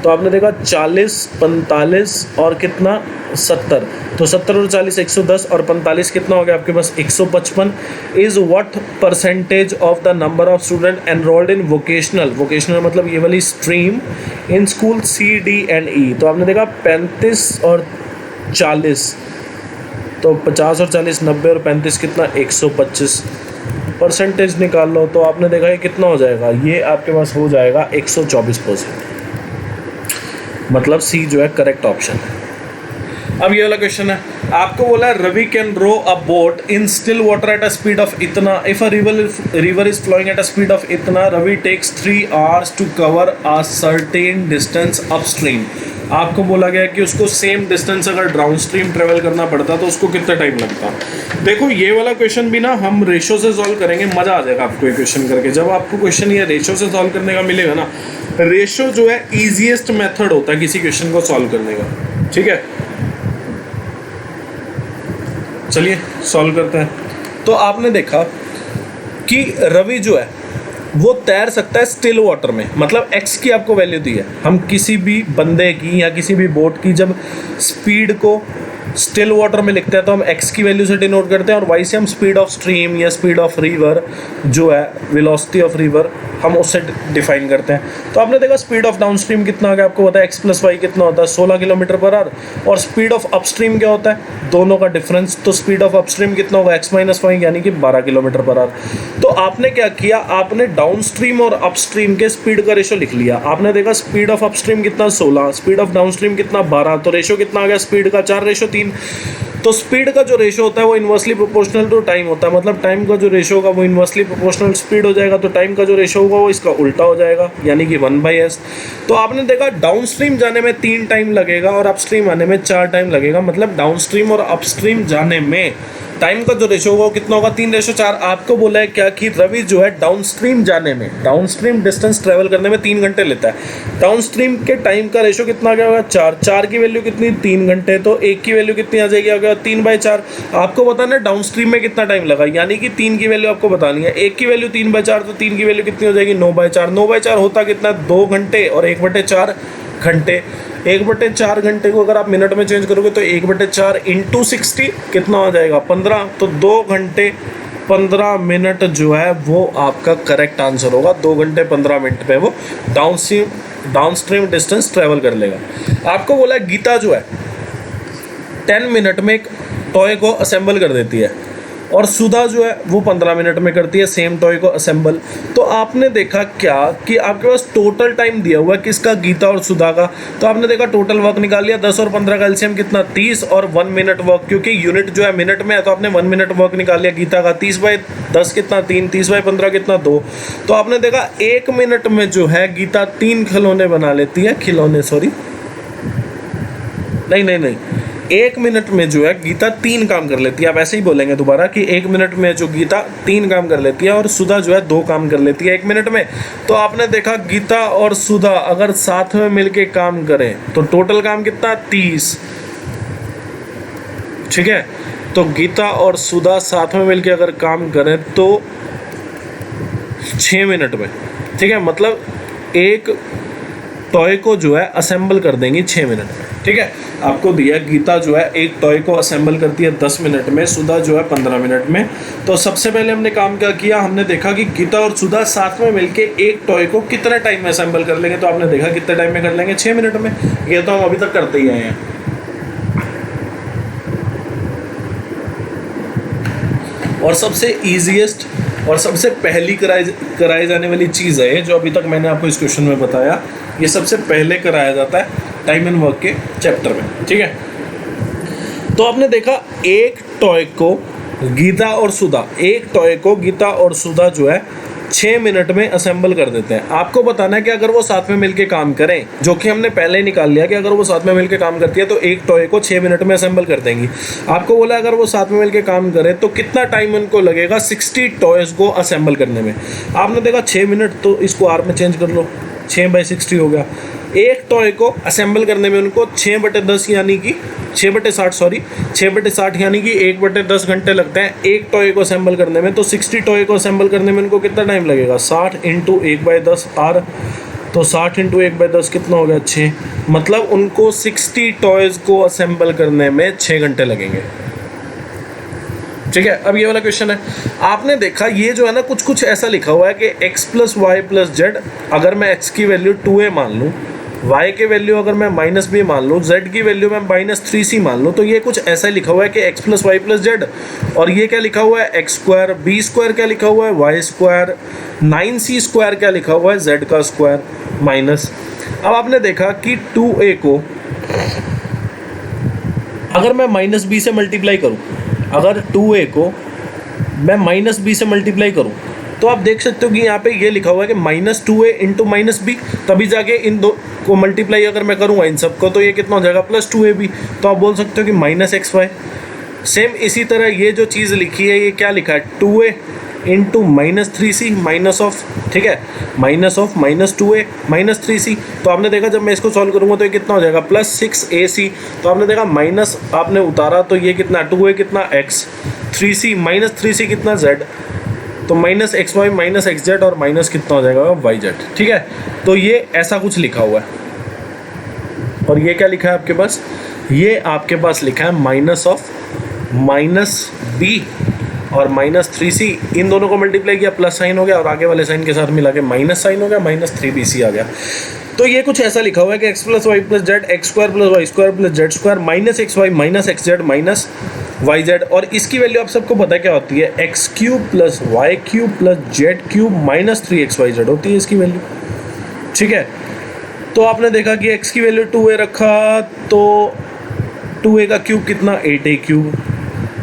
तो आपने देखा 40 45 और कितना 70, तो 70 और 40 110 और 45 कितना हो गया आपके पास 155। Is what percentage of the number of student enrolled in vocational मतलब ये वाली stream in school C D and E, तो आपने देखा 35 और 40, तो 50 और 40 90 और 35 कितना 125, परसेंटेज निकाल लो तो आपने देखा ये कितना हो जाएगा, ये आपके पास हो जाएगा 124%, मतलब सी जो है करेक्ट ऑप्शन है। अब ये वाला क्वेश्चन है, आपको बोला है Ravi can row a boat in still water at a speed of इतना, if a river is flowing at a speed of इतना, Ravi takes 3 hours to cover a certain distance upstream. आपको बोला गया कि उसको सेम डिस्टेंस अगर डाउन स्ट्रीम ट्रेवल करना पड़ता तो उसको कितना टाइम लगता। देखो ये वाला क्वेश्चन भी ना हम रेशो से सॉल्व करेंगे, मज़ा आ जाएगा आपको ये क्वेश्चन करके। जब आपको क्वेश्चन ये रेशो से सॉल्व करने का मिलेगा ना, रेशो जो है ईजीएस्ट मेथड होता है किसी क्वेश्चन को सॉल्व करने का, ठीक है। चलिए सॉल्व करते हैं। तो आपने देखा कि रवि जो है वो तैर सकता है स्टिल वाटर में, मतलब x की आपको वैल्यू दी है। हम किसी भी बंदे की या किसी भी बोट की जब स्पीड को स्टिल वाटर में लिखते हैं तो हम x की वैल्यू से डिनोट करते हैं, और y से हम स्पीड ऑफ स्ट्रीम या स्पीड ऑफ रिवर जो है वेलोसिटी ऑफ रिवर हम उससे डिफाइन करते हैं। तो आपने देखा स्पीड ऑफ डाउन स्ट्रीम कितना आ गया, आपको पता है x + y कितना होता है 16 किलोमीटर पर आवर, और स्पीड ऑफ अपस्ट्रीम क्या होता है, दोनों का डिफरेंस। तो स्पीड ऑफ अपस्ट्रीम कितना होगा x - y यानी कि 12 किलोमीटर पर आवर। तो आपने क्या किया, आपने डाउन स्ट्रीम और अपस्ट्रीम के स्पीड का रेशो लिख लिया। आपने देखा स्पीड ऑफ अपस्ट्रीम कितना 16, स्पीड ऑफ डाउन स्ट्रीम कितना 12, तो रेशो कितना आ गया स्पीड का 4:3। तो स्पीड का जो रेशो होता है वो इन्वर्सली प्रोपोर्शनल टू टाइम होता है, मतलब टाइम का जो रेशो होगा वो इन्वर्सली प्रोपोर्शनल स्पीड हो जाएगा, तो टाइम का जो रेशो होगा वो इसका उल्टा हो जाएगा, यानी कि 1/s। तो आपने देखा डाउन स्ट्रीम जाने में 3 टाइम लगेगा और अपस्ट्रीम आने में 4 टाइम लगेगा, मतलब डाउन स्ट्रीम और अपस्ट्रीम जाने में टाइम का जो रेशो होगा वो कितना होगा 3:4। आपको बोला है क्या कि रवि जो है डाउन स्ट्रीम जाने में, डाउन स्ट्रीम डिस्टेंस ट्रेवल करने में 3 घंटे लेता है। डाउन स्ट्रीम के टाइम का रेशो कितना आ गया होगा 4, 4 की वैल्यू कितनी 3 घंटे, तो 1 की वैल्यू कितनी आ जाएगी, आ गया 3/4। आपको बताना है डाउन स्ट्रीम में कितना टाइम लगा, यानी कि 3 की वैल्यू आपको बतानी है। 1 की वैल्यू 3/4, तो 3 की वैल्यू कितनी हो जाएगी 9/4। 9/4 होता कितना 2 घंटे, और 1/4 घंटे। 1/4 घंटे को अगर आप मिनट में चेंज करोगे तो 1/4 × 60 कितना हो जाएगा 15, तो 2 घंटे 15 मिनट जो है वो आपका करेक्ट आंसर होगा। 2 घंटे 15 मिनट पे वो डाउन स्ट्रीम डिस्टेंस ट्रेवल कर लेगा। आपको बोला है गीता जो है 10 मिनट में एक टॉय को असेंबल कर देती है, और सुधा जो है वो 15 मिनट में करती है सेम टॉय को असेंबल। तो आपने देखा क्या कि आपके पास टोटल टाइम दिया हुआ है किसका, गीता और सुधा का। तो आपने देखा टोटल वर्क निकाल लिया, 10 और 15 का एलसीएम कितना 30, और 1 मिनट वर्क, क्योंकि यूनिट जो है मिनट में है तो आपने 1 मिनट वर्क निकाल लिया गीता का। 30/10 कितना 3, 30/15 कितना 2। तो आपने देखा 1 मिनट में जो है गीता 3 खिलौने बना लेती है, नहीं 1 मिनट में जो है गीता 3 काम कर लेती है। आप ऐसे ही बोलेंगे दोबारा कि 1 मिनट में जो गीता 3 काम कर लेती है और सुधा जो है 2 काम कर लेती है 1 मिनट में। तो आपने देखा गीता और सुधा अगर साथ में मिलके काम करें तो टोटल काम कितना 30, ठीक है। तो गीता और सुधा साथ में मिलके अगर काम करें तो 6 मिनट में, ठीक है, मतलब एक टॉय को जो है असेंबल कर देंगी 6 मिनट में, ठीक है। आपको दिया गीता जो है एक टॉय को असेंबल करती है 10 मिनट में, सुधा जो है 15 मिनट में। तो सबसे पहले हमने काम क्या किया, हमने देखा कि गीता और सुधा साथ में मिलके एक टॉय को कितने टाइम में असेंबल कर लेंगे। तो आपने देखा कितने टाइम में कर लेंगे 6 मिनट में। ये तो हम अभी तक करते ही आए हैं। और सबसे ईजीएस्ट और सबसे पहली कराई जाने वाली चीज़ है जो अभी तक मैंने आपको इस क्वेश्चन में बताया, ये सबसे पहले कराया जाता है टाइम एंड वर्क के चैप्टर में, ठीक है। तो आपने देखा एक टॉय को गीता और सुधा जो है 6 मिनट में असेंबल कर देते हैं। आपको बताना है कि अगर वो साथ में मिलके काम करें, जो कि हमने पहले ही निकाल लिया कि अगर वो साथ में मिलके काम करती है तो एक टॉय को 6 मिनट में असेंबल कर देंगी। आपको बोला अगर वो साथ में मिलके काम करें तो कितना टाइम उनको लगेगा 60 टॉयज़ को असेंबल करने में। आपने देखा 6 मिनट, तो इसको आर में चेंज कर लो, 6/60 हो गया। एक टॉय को असेंबल करने में उनको 6/10 यानी कि 6/60 यानी कि 1/10 घंटे लगते हैं एक टॉय को असेंबल करने में। तो 60 टॉय को असेंबल करने में उनको कितना टाइम लगेगा 60 × 1/10 आर, तो 60 × 1/10 कितना हो गया 6, मतलब उनको 60 टॉयज़ को असेंबल करने में 6 घंटे लगेंगे, ठीक है। अब ये वाला क्वेश्चन है, आपने देखा ये जो है ना कुछ ऐसा लिखा हुआ है कि x + y + z, अगर मैं x की वैल्यू 2a मान लूँ, y की वैल्यू अगर मैं -b मान लूँ, z की वैल्यू मैं -3c मान लूँ, तो ये कुछ ऐसा ही लिखा हुआ है कि x + y + z। और ये क्या लिखा हुआ है x², b² क्या लिखा हुआ है y², 9c² क्या लिखा हुआ है z² माइनस। अब आपने देखा कि 2a को अगर मैं माइनस बी से मल्टीप्लाई करूँ, अगर 2a को मैं माइनस बी से मल्टीप्लाई करूँ, तो आप देख सकते हो कि यहाँ पे ये लिखा हुआ है कि -2a इंटू माइनस बी, तभी जाके इन दो को मल्टीप्लाई अगर मैं करूँगा इन सबको तो ये कितना हो जाएगा +2ab। तो आप बोल सकते हो कि -xy। सेम इसी तरह ये जो चीज़ लिखी है, ये क्या लिखा है, 2a into -3c minus of, ठीक है, माइनस ऑफ -2a -3c। तो आपने देखा जब मैं इसको सॉल्व करूँगा तो ये कितना हो जाएगा +6ac। तो आपने देखा माइनस आपने उतारा तो ये कितना 2a कितना x, 3c -3c कितना z, तो -xy -xz और माइनस कितना हो जाएगा yz, ठीक है। तो ये ऐसा कुछ लिखा हुआ है। और ये क्या लिखा है आपके पास, ये आपके पास लिखा है माइनस ऑफ -b और -3c, इन दोनों को मल्टीप्लाई किया प्लस साइन हो गया और आगे वाले साइन के साथ मिला के माइनस साइन हो गया, -3bc आ गया। तो ये कुछ ऐसा लिखा हुआ है कि x + y + z x² + y² + z² -xy -xz -yz। और इसकी वैल्यू आप सबको पता है क्या होती है, x³ + y³ + z³ -3xyz होती है इसकी वैल्यू, ठीक है। तो आपने देखा कि x की वैल्यू 2a रखा तो 2a का क्यूब कितना 8a³,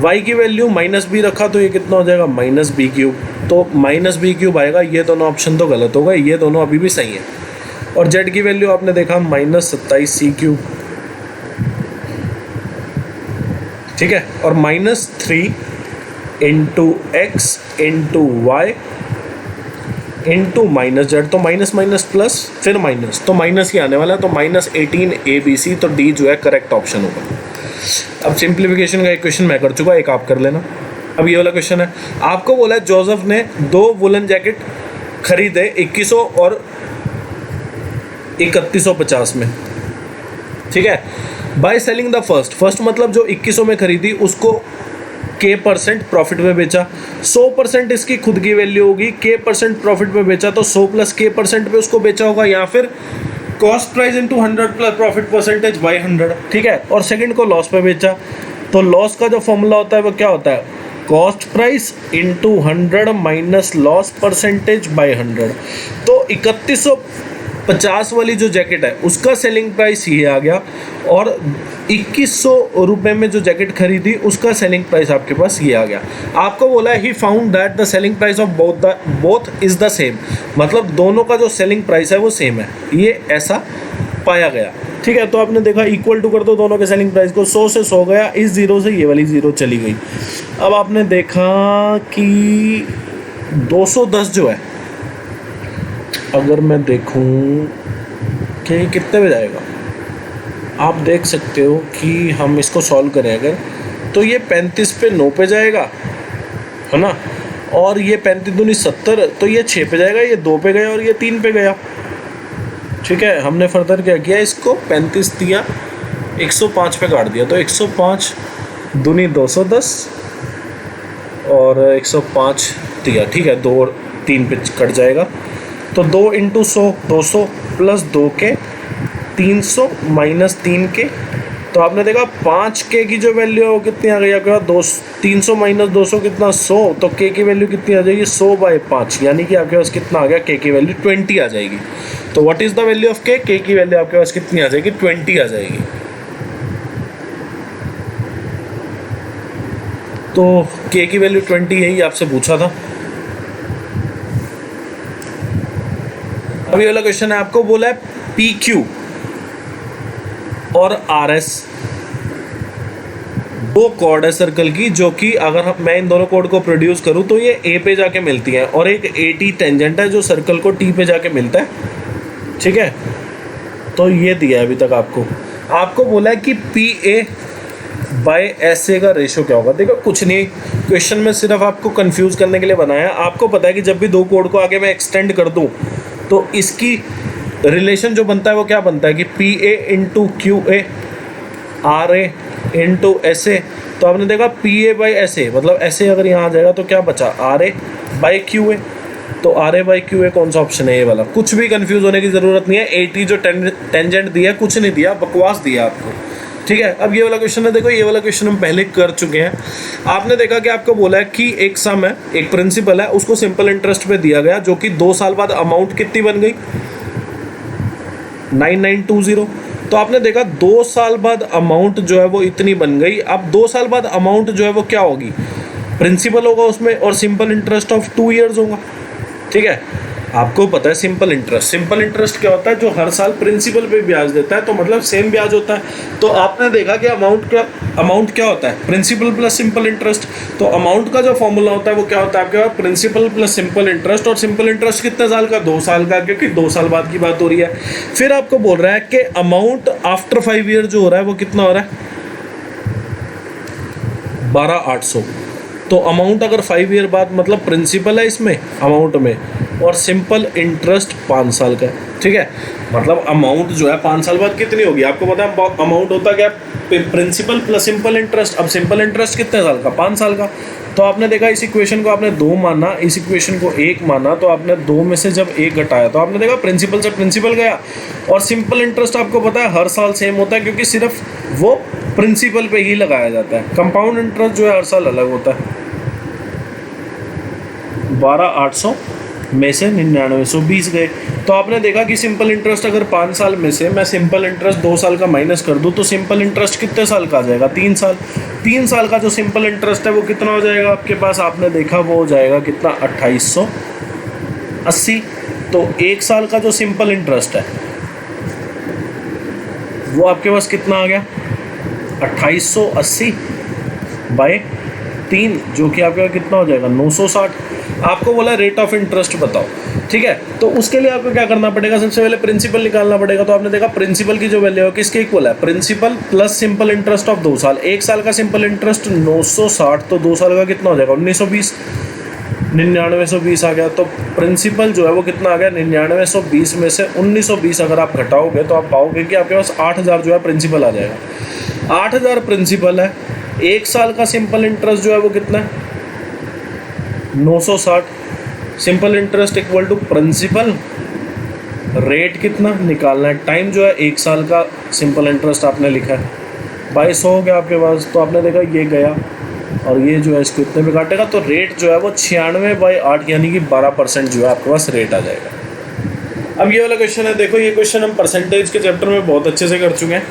y की वैल्यू -b रखा तो ये कितना हो जाएगा -b³, तो -b³ आएगा। ये दोनों ऑप्शन तो गलत हो गए, ये दोनों अभी भी सही है। और z की वैल्यू आपने देखा -27c³, ठीक है। और -3 into x into y into -z, तो माइनस माइनस प्लस फिर माइनस, तो माइनस ही आने वाला है, तो -18abc, तो डी जो है करेक्ट ऑप्शन होगा। अब सिंप्लीफिकेशन का एक क्वेश्चन मैं कर चुका, एक आप कर लेना। अब ये वाला क्वेश्चन है, आपको बोला है जोसेफ ने 2 वुलन जैकेट खरीदे 2100 और 3150 में, ठीक है। बाय सेलिंग द फर्स्ट मतलब जो 2100 में खरीदी उसको k% प्रॉफिट में बेचा, 100% इसकी खुद की वैल्यू होगी, k% प्रॉफिट में बेचा तो 100 + k% पे उसको बेचा होगा, या फिर cost price into 100 plus profit percentage by 100, ठीक है। और सेकंड को लॉस पे बेचा, तो लॉस का जो फॉर्मूला होता है वो क्या होता है, cost price into 100 minus loss percentage by 100। तो 3150 वाली जो जैकेट है उसका सेलिंग प्राइस ये आ गया, और 2100 रुपये में जो जैकेट खरीदी उसका सेलिंग प्राइस आपके पास ये आ गया। आपको बोला है he found that the selling price of both is the same, मतलब दोनों का जो सेलिंग प्राइस है वो सेम है, ये ऐसा पाया गया, ठीक है। तो आपने देखा इक्वल टू कर दो दोनों के सेलिंग प्राइस को, 100 से 100 गया, इस 0 से ये वाली 0 चली गई। अब आपने देखा कि 210 जो है, अगर मैं देखूं कि कितने में जाएगा, आप देख सकते हो कि हम इसको सॉल्व करें अगर, तो ये 35 पे 9 पे जाएगा, है ना, और ये 35 दूनी 70, तो ये 6 पे जाएगा, ये 2 पे गया और ये 3 पे गया, ठीक है। हमने फर्दर क्या किया, इसको 35 दिया, 105 पे काट दिया, तो 105 दूनी 210 और 105 दिया, ठीक है, 2 और 3 पे कट जाएगा, तो 2 × 100 200 प्लस 2 के 300 माइनस 3 के, तो आपने देखा 5 के की जो वैल्यू है वो कितनी आ गई आपके पास, 300 माइनस 200 कितना 100, तो के की वैल्यू कितनी आ जाएगी 100/5, यानी कि आपके पास कितना आ गया, के की वैल्यू 20 आ जाएगी। तो what is the value of के की वैल्यू आपके पास कितनी आ जाएगी, 20 आ जाएगी। तो के की वैल्यू 20 यही आपसे पूछा था। अभी वाला क्वेश्चन है, आपको बोला है PQ और RS दो कॉर्ड है सर्कल की, जो कि अगर मैं इन दोनों कॉर्ड को प्रोड्यूस करूं तो ये A पे जाके मिलती हैं, और एक AT टेंजेंट है जो सर्कल को T पे जाके मिलता है, ठीक है। तो ये दिया है अभी तक आपको बोला है कि PA/SA का रेशो क्या होगा। देखो कुछ नहीं, क्वेश्चन में सिर्फ आपको कंफ्यूज करने के लिए बनाया है। आपको पता है कि जब भी दो कॉर्ड को आगे मैं एक्सटेंड कर दूं तो इसकी रिलेशन जो बनता है वो क्या बनता है कि PA × QA RA × SA। तो आपने देखा PA/SA, मतलब SA अगर यहाँ आ जाएगा तो क्या बचा, RA/QA। तो RA/QA कौन सा ऑप्शन है, ये वाला। कुछ भी कंफ्यूज होने की ज़रूरत नहीं है, AT जो टेंजेंट दिया कुछ नहीं दिया, बकवास दिया आपको, ठीक है। अब ये वाला क्वेश्चन है, देखो ये वाला क्वेश्चन हम पहले कर चुके हैं। आपने देखा कि आपको बोला है कि एक सम है, एक प्रिंसिपल है, उसको सिंपल इंटरेस्ट पे दिया गया, जो कि 2 साल बाद अमाउंट कितनी बन गई 9920। तो आपने देखा 2 साल बाद अमाउंट जो है वो इतनी बन गई। अब 2 साल बाद अमाउंट जो है वो क्या होगी, प्रिंसिपल होगा उसमें और सिंपल इंटरेस्ट ऑफ 2 ईयर्स होगा। ठीक है, आपको पता है सिंपल इंटरेस्ट क्या होता है, जो हर साल प्रिंसिपल पे ब्याज देता है, तो मतलब सेम ब्याज होता है। तो आपने देखा कि अमाउंट क्या होता है, प्रिंसिपल प्लस सिंपल इंटरेस्ट। तो अमाउंट का जो फॉर्मूला होता है वो क्या होता है आपके पास, प्रिंसिपल प्लस सिंपल इंटरेस्ट। और सिंपल इंटरेस्ट कितने साल का, 2 साल का, क्योंकि 2 साल बाद की बात हो रही है। फिर आपको बोल रहा है कि अमाउंट आफ्टर 5 ईयर जो हो रहा है वो कितना हो रहा है, 12,800। तो अमाउंट अगर 5 ईयर बाद, मतलब प्रिंसिपल है इसमें अमाउंट में, और सिंपल इंटरेस्ट 5 साल का है। ठीक है, मतलब अमाउंट जो है 5 साल बाद कितनी होगी, आपको पता है अमाउंट होता क्या, प्रिंसिपल प्लस सिंपल इंटरेस्ट। अब सिंपल इंटरेस्ट कितने साल का, 5 साल का। तो आपने देखा इस इक्वेशन को आपने 2 माना, इस इक्वेशन को 1 माना, तो आपने 2 में से जब 1 घटाया तो आपने देखा प्रिंसिपल से प्रिंसिपल गया। और सिंपल इंटरेस्ट आपको पता है हर साल सेम होता है, क्योंकि सिर्फ वो प्रिंसिपल पे ही लगाया जाता है। कंपाउंड इंटरेस्ट जो है हर साल अलग होता है। 12,800 में से 9920 गए। तो आपने देखा कि सिंपल इंटरेस्ट अगर 5 साल में से मैं सिंपल इंटरेस्ट 2 साल का माइनस कर दूं तो सिंपल इंटरेस्ट कितने साल का आ जाएगा, 3 साल। 3 साल का जो सिंपल इंटरेस्ट है वो कितना हो जाएगा आपके पास, आपने देखा वो हो जाएगा कितना, 2880। तो 1 साल का जो सिंपल इंटरेस्ट है वो आपके पास कितना आ गया, 2880 बाय 3, जो कि आपके पास कितना हो जाएगा, 960। आपको बोला रेट ऑफ इंटरेस्ट बताओ। ठीक है, तो उसके लिए आपको क्या करना पड़ेगा, सबसे पहले प्रिंसिपल निकालना पड़ेगा। तो आपने देखा प्रिंसिपल की जो वैल्यू है किसके इक्वल है, principal plus simple interest of 2 साल। 1 साल का सिंपल इंटरेस्ट 960, तो 2 साल का कितना हो जाएगा, 1920। 9920 आ गया। तो प्रिंसिपल जो है वो कितना आ गया, 9920 में से 1920 अगर आप घटाओगे तो आप पाओगे कि आपके पास 8000 जो है प्रिंसिपल आ जाएगा। 8000 प्रिंसिपल है। 1 साल का सिंपल इंटरेस्ट जो है वो कितना है, 960। Simple interest equal to principal, rate कितना निकालना है, टाइम जो है 1 साल का सिंपल इंटरेस्ट आपने लिखा है, 2200 हो गया आपके पास। तो आपने देखा ये गया और ये जो है इसको इतने में काटेगा, तो रेट जो है वो 96/8 यानी कि 12% जो है आपके पास रेट आ जाएगा। अब ये वाला क्वेश्चन है, देखो ये क्वेश्चन हम परसेंटेज के चैप्टर में बहुत अच्छे से कर चुके हैं।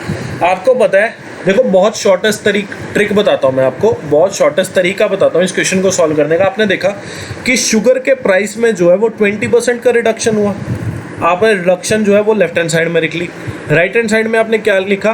आपको पता है, देखो बहुत शॉर्टेस्ट ट्रिक बताता हूँ मैं आपको, बहुत शॉर्टेस्ट तरीका बताता हूँ इस क्वेश्चन को सॉल्व करने का। आपने देखा कि शुगर के प्राइस में जो है वो 20% का रिडक्शन हुआ। आपने रिडक्शन जो है वो लेफ्ट हैंड साइड में लिख ली। राइट हैंड साइड में आपने क्या लिखा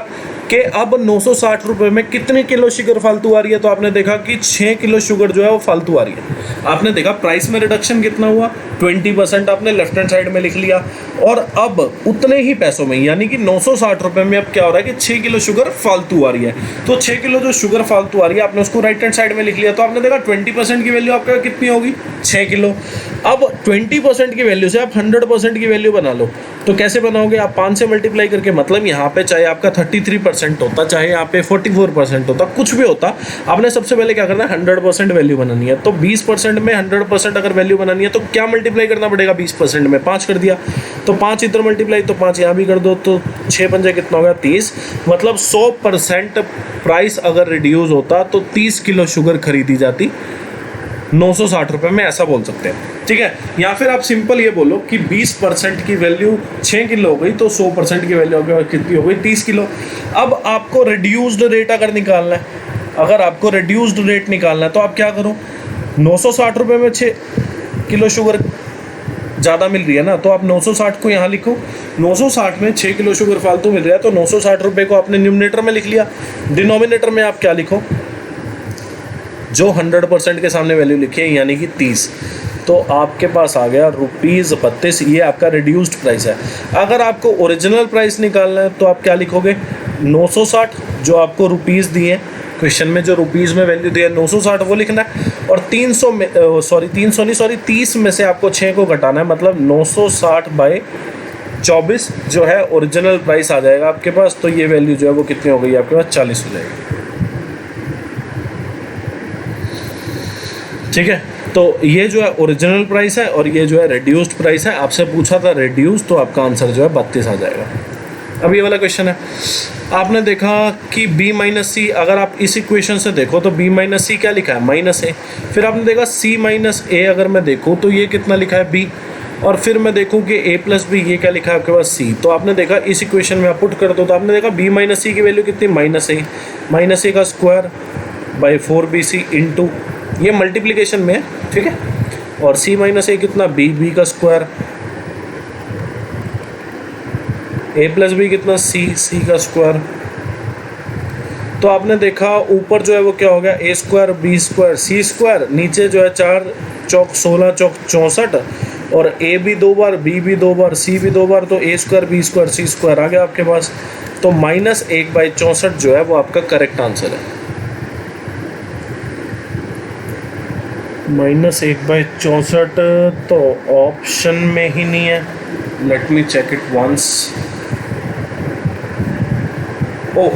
कि अब 960 रुपये में कितने किलो शुगर फालतू आ रही है। तो आपने देखा कि 6 किलो शुगर जो है वो फालतू आ रही है। आपने देखा प्राइस में रिडक्शन कितना हुआ, 20% आपने लेफ्ट हैंड साइड में लिख लिया। और अब उतने ही पैसों में यानी कि 960 रुपये में अब क्या हो रहा है कि 6 किलो शुगर फालतू आ रही है। तो 6 किलो जो शुगर फालतू आ रही है आपने उसको राइट हैंड साइड में लिख लिया। तो आपने देखा 20% की वैल्यू आपका कितनी होगी, 6 किलो। अब 20% की वैल्यू से आप 100% की वैल्यू बना लो। तो कैसे बनाओगे आप, 5 से मल्टीप्लाई करके, मतलब यहाँ पे चाहे आपका 33% होता, चाहे यहाँ पे 44% होता, कुछ भी होता, आपने सबसे पहले क्या करना है, 100% वैल्यू बनानी है। तो 20% में 100% अगर वैल्यू बनानी है तो क्या मल्टीप्लाई करना पड़ेगा, 20% में 5 कर दिया। तो 5 इधर मल्टीप्लाई, तो 5 यहाँ भी कर दो, तो 6 पंजे कितना हो गया, 30। मतलब 100% प्राइस अगर रिड्यूस होता तो 30 किलो शुगर खरीदी जाती 960 रुपये में, ऐसा बोल सकते हैं। ठीक है, या फिर आप सिंपल ये बोलो कि 20% की वैल्यू 6 किलो हो गई तो 100% की वैल्यू कितनी हो गई, 30 किलो। अब आपको रिड्यूस्ड रेट अगर निकालना है, अगर आपको रिड्यूस्ड रेट निकालना है तो आप क्या करो, 960 रुपये में 6 किलो शुगर ज़्यादा मिल रही है ना, तो आप 960 को यहाँ लिखो। 960 में 6 किलो शुगर फालतू मिल रहा है, तो 960 रुपये को आपने न्यूमरेटर में लिख लिया। डिनोमिनेटर में आप क्या लिखो, जो 100% के सामने वैल्यू लिखी है यानी कि 30। तो आपके पास आ गया ₹32। ये आपका रिड्यूस्ड प्राइस है। अगर आपको ओरिजिनल प्राइस निकालना है तो आप क्या लिखोगे, 960 जो आपको रुपीज़ दिए क्वेश्चन में, जो रुपीज़ में वैल्यू दी है 960 वो लिखना है। और 300 में 30 में से आपको 6 को घटाना है, मतलब 960/24 जो है ओरिजिनल प्राइस आ जाएगा आपके पास। तो ये वैल्यू जो है वो कितनी हो गई आपके पास, 40 हो जाएगी। ठीक है, तो ये जो है ओरिजिनल प्राइस है और ये जो है रिड्यूस्ड प्राइस है। आपसे पूछा था रिड्यूस, तो आपका आंसर जो है 32 आ जाएगा। अब ये वाला क्वेश्चन है, आपने देखा कि B-C, अगर आप इस इक्वेशन से देखो तो B-C क्या लिखा है, -A। फिर आपने देखा C-A, अगर मैं देखूँ तो ये कितना लिखा है, B। और फिर मैं देखूं कि a प्लस बी, ये क्या लिखा है आपके पास c, तो आपने देखा इस इक्वेशन में आप पुट कर दो तो आपने देखा b माइनस सी की वैल्यू कितनी, माइनस ए का स्क्वायर बाई 4bc इंटू, ये मल्टीप्लिकेशन में है, ठीक है, और c माइनस ए कितना, b का स्क्वायर, a प्लस बी कितना, c का स्क्वायर। तो आपने देखा ऊपर जो है वो क्या हो गया, a square B square C square, नीचे जो है 4 चौक 16 चौक 64, और a भी 2 बार, b भी 2 बार, c भी 2 बार, तो a square B square C square आ गया आपके पास। तो -1/64 जो है वो आपका करेक्ट आंसर है। -1/64 तो ऑप्शन में ही नहीं है। Let me check it once. ओ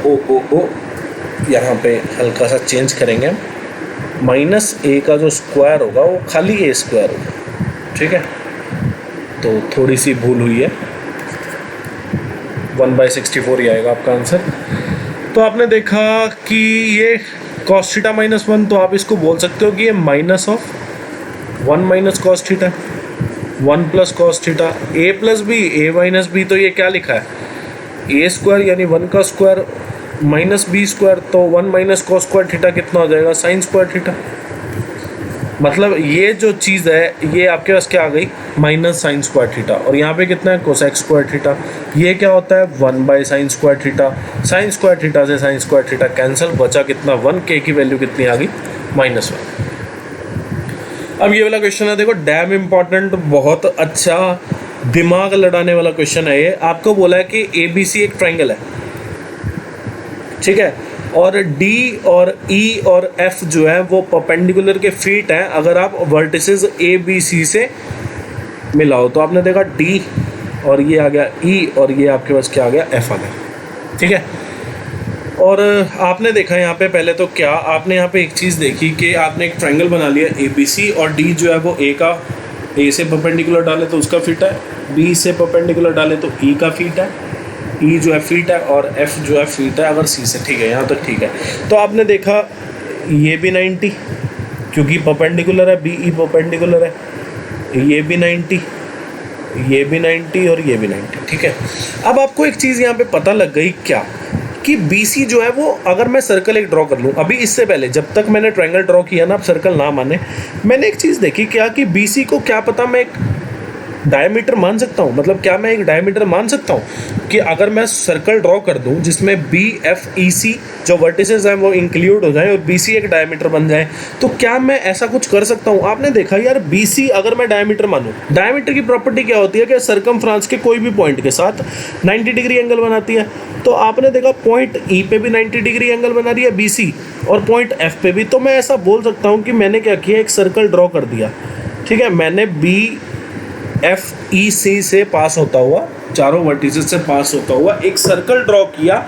यहाँ पे हल्का सा चेंज करेंगे। -a का जो स्क्वायर होगा वो खाली a स्क्वायर होगा, ठीक है, तो थोड़ी सी भूल हुई है, 1/64 ही आएगा आपका आंसर। तो आपने देखा कि ये cos थीटा -1, तो आप इसको बोल सकते हो कि ये minus of 1 minus cos theta, 1 plus cos theta, a plus b, a minus b, तो ये क्या लिखा है, a स्क्वायर यानी 1 का स्क्वायर माइनस बी स्क्वायर, तो 1 माइनस cos स्क्वायर थीटा कितना हो जाएगा, साइन स्क्वायर थीटा। मतलब ये जो चीज़ है ये आपके पास क्या आ गई, माइनस साइन स्क्वायर थीटा, और यहाँ पे कितना है, कोसेक स्क्वायर थीटा। ये क्या होता है, 1/साइन square theta, sine square theta से साइन स्क्वायर थीटा कैंसिल, बचा कितना 1, k की वैल्यू कितनी आ गई, -1। अब ये वाला क्वेश्चन है, देखो डैम इम्पॉर्टेंट, बहुत अच्छा दिमाग लड़ाने वाला क्वेश्चन है ये। आपको बोला है कि ABC एक ट्राइंगल है, ठीक है, और D और E और F जो है वो परपेंडिकुलर के फीट हैं अगर आप वर्टिसेस ABC से मिलाओ। तो आपने देखा D और ये आ गया E और ये आपके पास क्या आ गया, F आ गया, ठीक है। और आपने देखा यहाँ पे पहले तो क्या आपने यहाँ पे एक चीज़ देखी कि आपने एक ट्रायंगल बना लिया ABC, और D जो है वो A से परपेंडिकुलर डाले तो उसका फीट है, B से परपेंडिकुलर डाले तो E का फीट है, E जो है फीट है, और F जो है फीट है अगर C से, ठीक है, यहाँ तक ठीक है। तो आपने देखा ये भी 90 क्योंकि परपेंडिकुलर है, BE परपेंडिकुलर है, ये भी 90, ये भी 90 और ये भी 90, ठीक है। अब आपको एक चीज़ यहाँ पे पता लग गई क्या, कि BC जो है वो, अगर मैं सर्कल एक ड्रॉ कर लूँ, अभी इससे पहले जब तक मैंने ट्रायंगल ड्रॉ किया ना, आप सर्कल ना माने, मैंने एक चीज़ देखी क्या, कि BC को क्या पता मैं एक डायमीटर मान सकता हूँ, मतलब क्या मैं एक डायमीटर मान सकता हूँ कि अगर मैं सर्कल ड्रॉ कर दूँ जिसमें BFEC जो वर्टिसेस हैं वो इंक्लूड हो जाए और BC एक डायमीटर बन जाए, तो क्या मैं ऐसा कुछ कर सकता हूँ। आपने देखा यार BC अगर मैं डायमीटर मानूँ, डायमीटर की प्रॉपर्टी क्या होती है कि सरकमफ्रांस के कोई भी पॉइंट के साथ 90 डिग्री एंगल बनाती है। तो आपने देखा पॉइंट E पे भी 90 डिग्री एंगल बना रही है BC, और पॉइंट F पे भी। तो मैं ऐसा बोल सकता हूँ कि मैंने क्या किया, एक सर्कल ड्रॉ कर दिया, ठीक है, मैंने BFEC से पास होता हुआ, चारों वर्टिसेस से पास होता हुआ एक सर्कल ड्रॉ किया,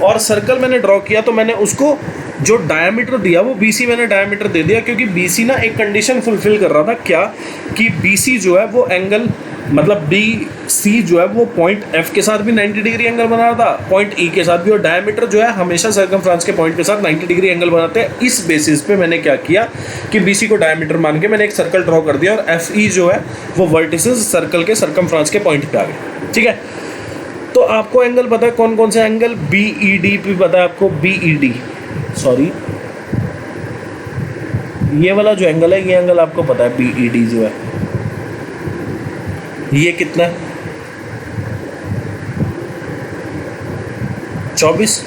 और सर्कल मैंने ड्रॉ किया तो मैंने उसको जो डायमीटर दिया वो BC मैंने डायमीटर दे दिया, क्योंकि BC ना एक कंडीशन फुलफिल कर रहा था, क्या कि BC जो है वो एंगल, मतलब BC जो है वो पॉइंट F के साथ भी 90 डिग्री एंगल बना रहा था, पॉइंट E के साथ भी, और डायमीटर जो है हमेशा सर्कमफ्रांस के पॉइंट के साथ 90 डिग्री एंगल बनाते हैं। इस बेसिस पे मैंने क्या किया कि BC को डायमीटर मान के मैंने एक सर्कल ड्रॉ कर दिया, और FE जो है वो वर्टिसेस सर्कल के सर्कमफ्रांस के पॉइंट पे आ गए, ठीक है। तो आपको एंगल पता है कौन कौन से एंगल, BED भी पता है आपको, BED सॉरी, ये वाला जो एंगल है ये एंगल आपको पता है, BED जो है ये कितना है, 24,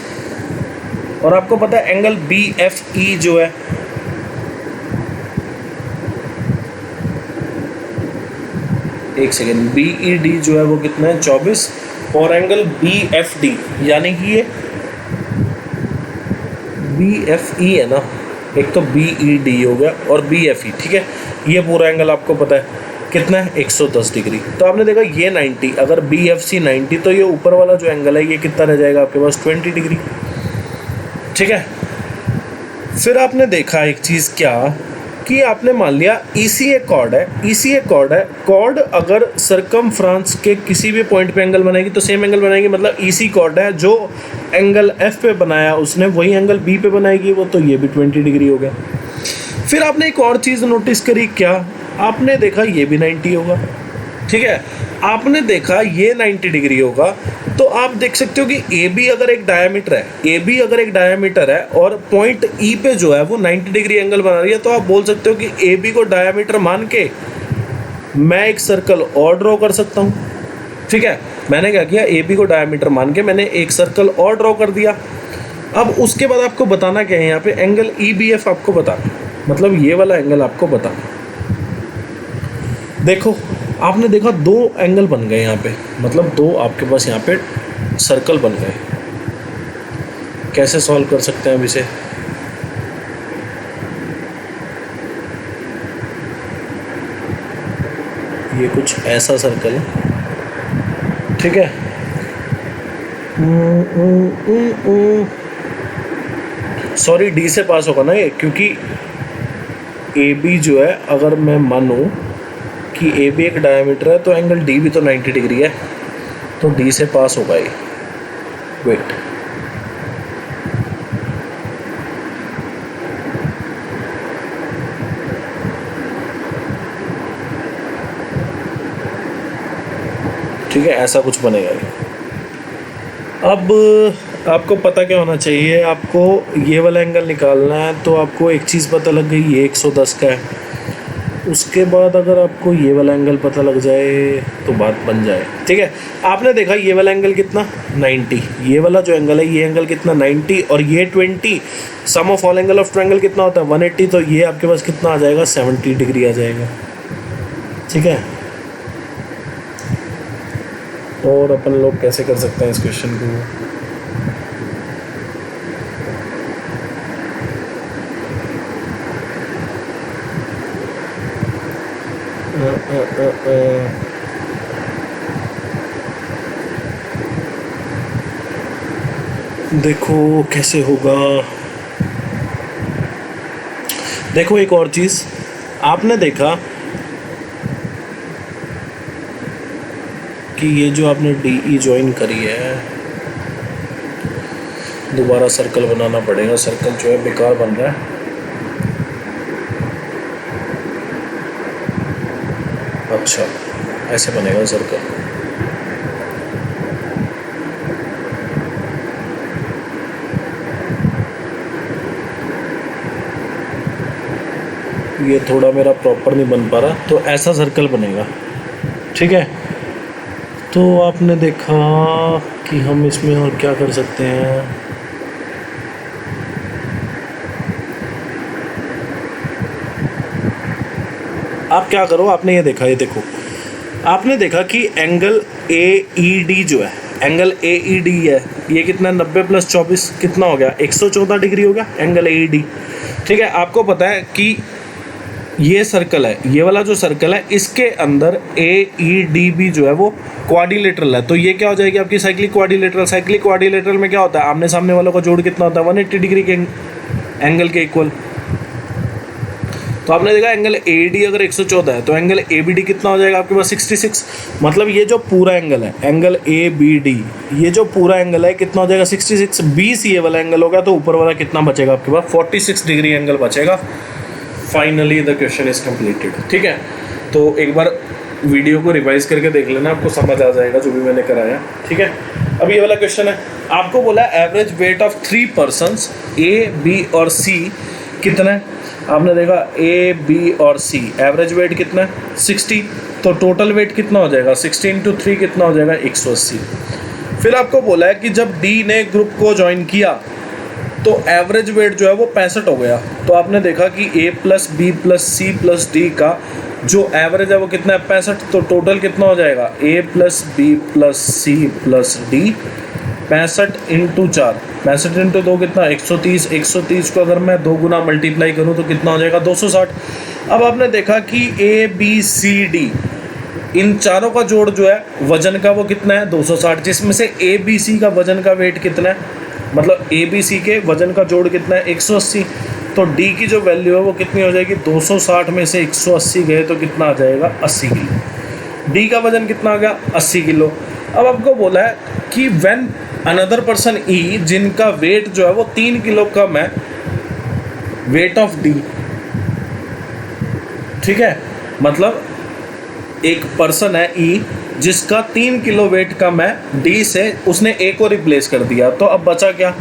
और आपको पता है एंगल BFE जो है एक सेकेंड, BED जो है वो कितना है, 24, और एंगल BFD यानी कि ये BFE है ना, एक तो BED हो गया और BFE, ठीक है, ये पूरा एंगल आपको पता है कितना है, 110 डिग्री। तो आपने देखा ये 90, अगर BFC 90 तो ये ऊपर वाला जो एंगल है ये कितना रह जाएगा आपके पास, 20 डिग्री, ठीक है। फिर आपने देखा एक चीज़ क्या, कि आपने मान लिया EC एक कॉर्ड है, EC एक कॉर्ड है, कॉर्ड अगर सरकमफ्रांस के किसी भी पॉइंट पे एंगल बनाएगी तो सेम एंगल बनाएगी, मतलब EC कॉर्ड है, जो एंगल F पे बनाया उसने वही एंगल B पे बनाएगी वो, तो ये भी 20 डिग्री हो गया। फिर आपने एक और चीज़ नोटिस करी क्या, आपने देखा ये भी 90 होगा, ठीक है, आपने देखा ये 90 डिग्री होगा, तो आप देख सकते हो कि ए बी अगर एक डायमीटर है और पॉइंट ई पे जो है वो 90 डिग्री एंगल बना रही है, तो आप बोल सकते हो कि ए बी को डायमीटर मान के मैं एक सर्कल और ड्रॉ कर सकता हूँ। ठीक है, मैंने क्या किया, ए बी को डायमीटर मान के मैंने एक सर्कल और ड्रॉ कर दिया। अब उसके बाद आपको बताना क्या है, यहाँ पे एंगल ई बी एफ आपको बताना, मतलब ये वाला एंगल आपको बताना। देखो आपने देखा दो एंगल बन गए यहाँ पे, मतलब दो आपके पास यहाँ पे सर्कल बन गए। कैसे सॉल्व कर सकते हैं अब इसे, ये कुछ ऐसा सर्कल है, ठीक है। सॉरी, डी से पास होगा ना ये, क्योंकि ए बी जो है, अगर मैं मानूं कि ए बी एक डायमीटर है तो एंगल डी भी तो 90 डिग्री है, तो डी से पास होगा ये। वेट, ठीक है, ऐसा कुछ बनेगा ये। अब आपको पता क्या होना चाहिए, आपको ये वाला एंगल निकालना है, तो आपको एक चीज़ पता लग गई, ये 110 का है। उसके बाद अगर आपको ये वाला एंगल पता लग जाए तो बात बन जाए। ठीक है, आपने देखा ये वाला एंगल कितना 90, ये वाला जो एंगल है ये एंगल कितना 90, और ये 20, sum of all angle of triangle कितना होता है 180, तो ये आपके पास कितना आ जाएगा 70 डिग्री आ जाएगा। ठीक है, और अपन लोग कैसे कर सकते हैं इस क्वेश्चन को, देखो कैसे होगा। देखो एक और चीज़, आपने देखा कि ये जो आपने डी ई ज्वाइन करी है, दोबारा सर्कल बनाना पड़ेगा, सर्कल जो है बेकार बन रहा है। अच्छा, ऐसे बनेगा सर्कल। ये थोड़ा मेरा प्रॉपर नहीं बन पा रहा, तो ऐसा सर्कल बनेगा। ठीक है, तो आपने देखा कि हम इसमें और क्या कर सकते हैं। आप क्या करो, आपने ये देखा, ये देखो, आपने देखा कि एंगल ए ई डी जो है, एंगल ए ई डी है, ये कितना 90 + 24 कितना हो गया 114 डिग्री हो गया एंगल ए ई डी। ठीक है, आपको पता है कि ये सर्कल है, ये वाला जो सर्कल है, इसके अंदर ए ई डी बी जो है वो क्वाड्रिलेटरल है, तो ये क्या हो जाएगी आपकी साइक्लिक क्वाड्रिलेटरल। साइक्लिक क्वाड्रिलेटरल में क्या होता है, आमने सामने वालों का जोड़ कितना होता है 180 डिग्री के एंगल के इक्वल। तो आपने देखा एंगल ए डी अगर 114 है, तो एंगल ए बी डी कितना हो जाएगा आपके पास 66। मतलब ये जो पूरा एंगल है, एंगल ए बी डी, ये जो पूरा एंगल है कितना हो जाएगा 66। 20 ये वाला एंगल होगा, तो ऊपर वाला कितना बचेगा आपके पास 46 डिग्री एंगल बचेगा। Finally the question is completed. ठीक है, तो एक बार वीडियो को रिवाइज करके देख लेना, आपको समझ आ जाएगा जो भी मैंने कराया। ठीक है, अब ये वाला क्वेश्चन है, आपको बोला average weight of 3 persons A B और सी कितना है। आपने देखा ए बी और सी एवरेज वेट कितना है 60, तो टोटल वेट कितना हो जाएगा 60 × 3 कितना हो जाएगा 180। फिर आपको बोला है कि जब डी ने ग्रुप को ज्वाइन किया तो एवरेज वेट जो है वो 65 हो गया। तो आपने देखा कि A plus B plus C plus D का जो एवरेज है वो कितना है 65, तो टोटल कितना हो जाएगा A plus B plus C plus D 65 × 4, 65 × 2 कितना 130। 130 को अगर मैं 2 गुना मल्टीप्लाई करूँ तो कितना हो जाएगा 260। अब आपने देखा कि ए बी सी डी इन चारों का जोड़ जो है वजन का वो कितना है 260, जिसमें से ए बी सी का वजन का वेट कितना है, मतलब ए बी सी के वजन का जोड़ कितना है 180। तो डी की जो वैल्यू है वो कितनी हो जाएगी 260 में से 180 गए तो कितना आ जाएगा 80 किलो। डी का वजन कितना आ गया 80 किलो। अब आपको बोला है कि व्हेन अनदर पर्सन ई, जिनका वेट जो है वो 3 किलो कम है वेट ऑफ डी। ठीक है, मतलब एक पर्सन है ई जिसका 3 किलो वेट कम है डी से, उसने ए को रिप्लेस कर दिया, तो अब बचा क्या,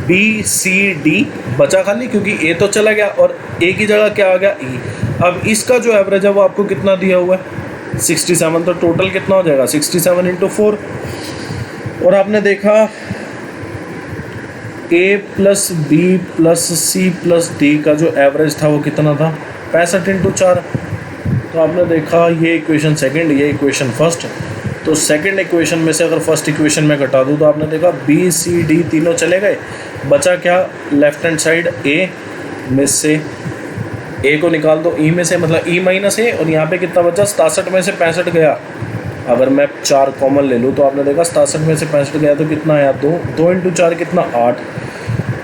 बी सी डी बचा खाली, क्योंकि ए तो चला गया और ए की जगह क्या आ गया ई। अब इसका जो एवरेज है वो आपको कितना दिया हुआ है 67, तो टोटल कितना हो जाएगा 67 इंटू 4। और आपने देखा A plus B plus C plus D का जो एवरेज था वो कितना था 65 इंटू 4। तो आपने देखा ये इक्वेशन सेकंड, ये इक्वेशन फर्स्ट, तो सेकंड इक्वेशन में से अगर फर्स्ट इक्वेशन में घटा दूँ तो आपने देखा बी सी डी तीनों चले गए, बचा क्या लेफ्ट हैंड साइड ए में से ए को निकाल दो ई में से, मतलब ई माइनस ए, और यहाँ पे कितना बचा 67 में से 65 गया। अगर मैं 4 कॉमन ले लूँ तो आपने देखा 67 में से 65 गया तो कितना आया 2 इंटू 4 कितना 8।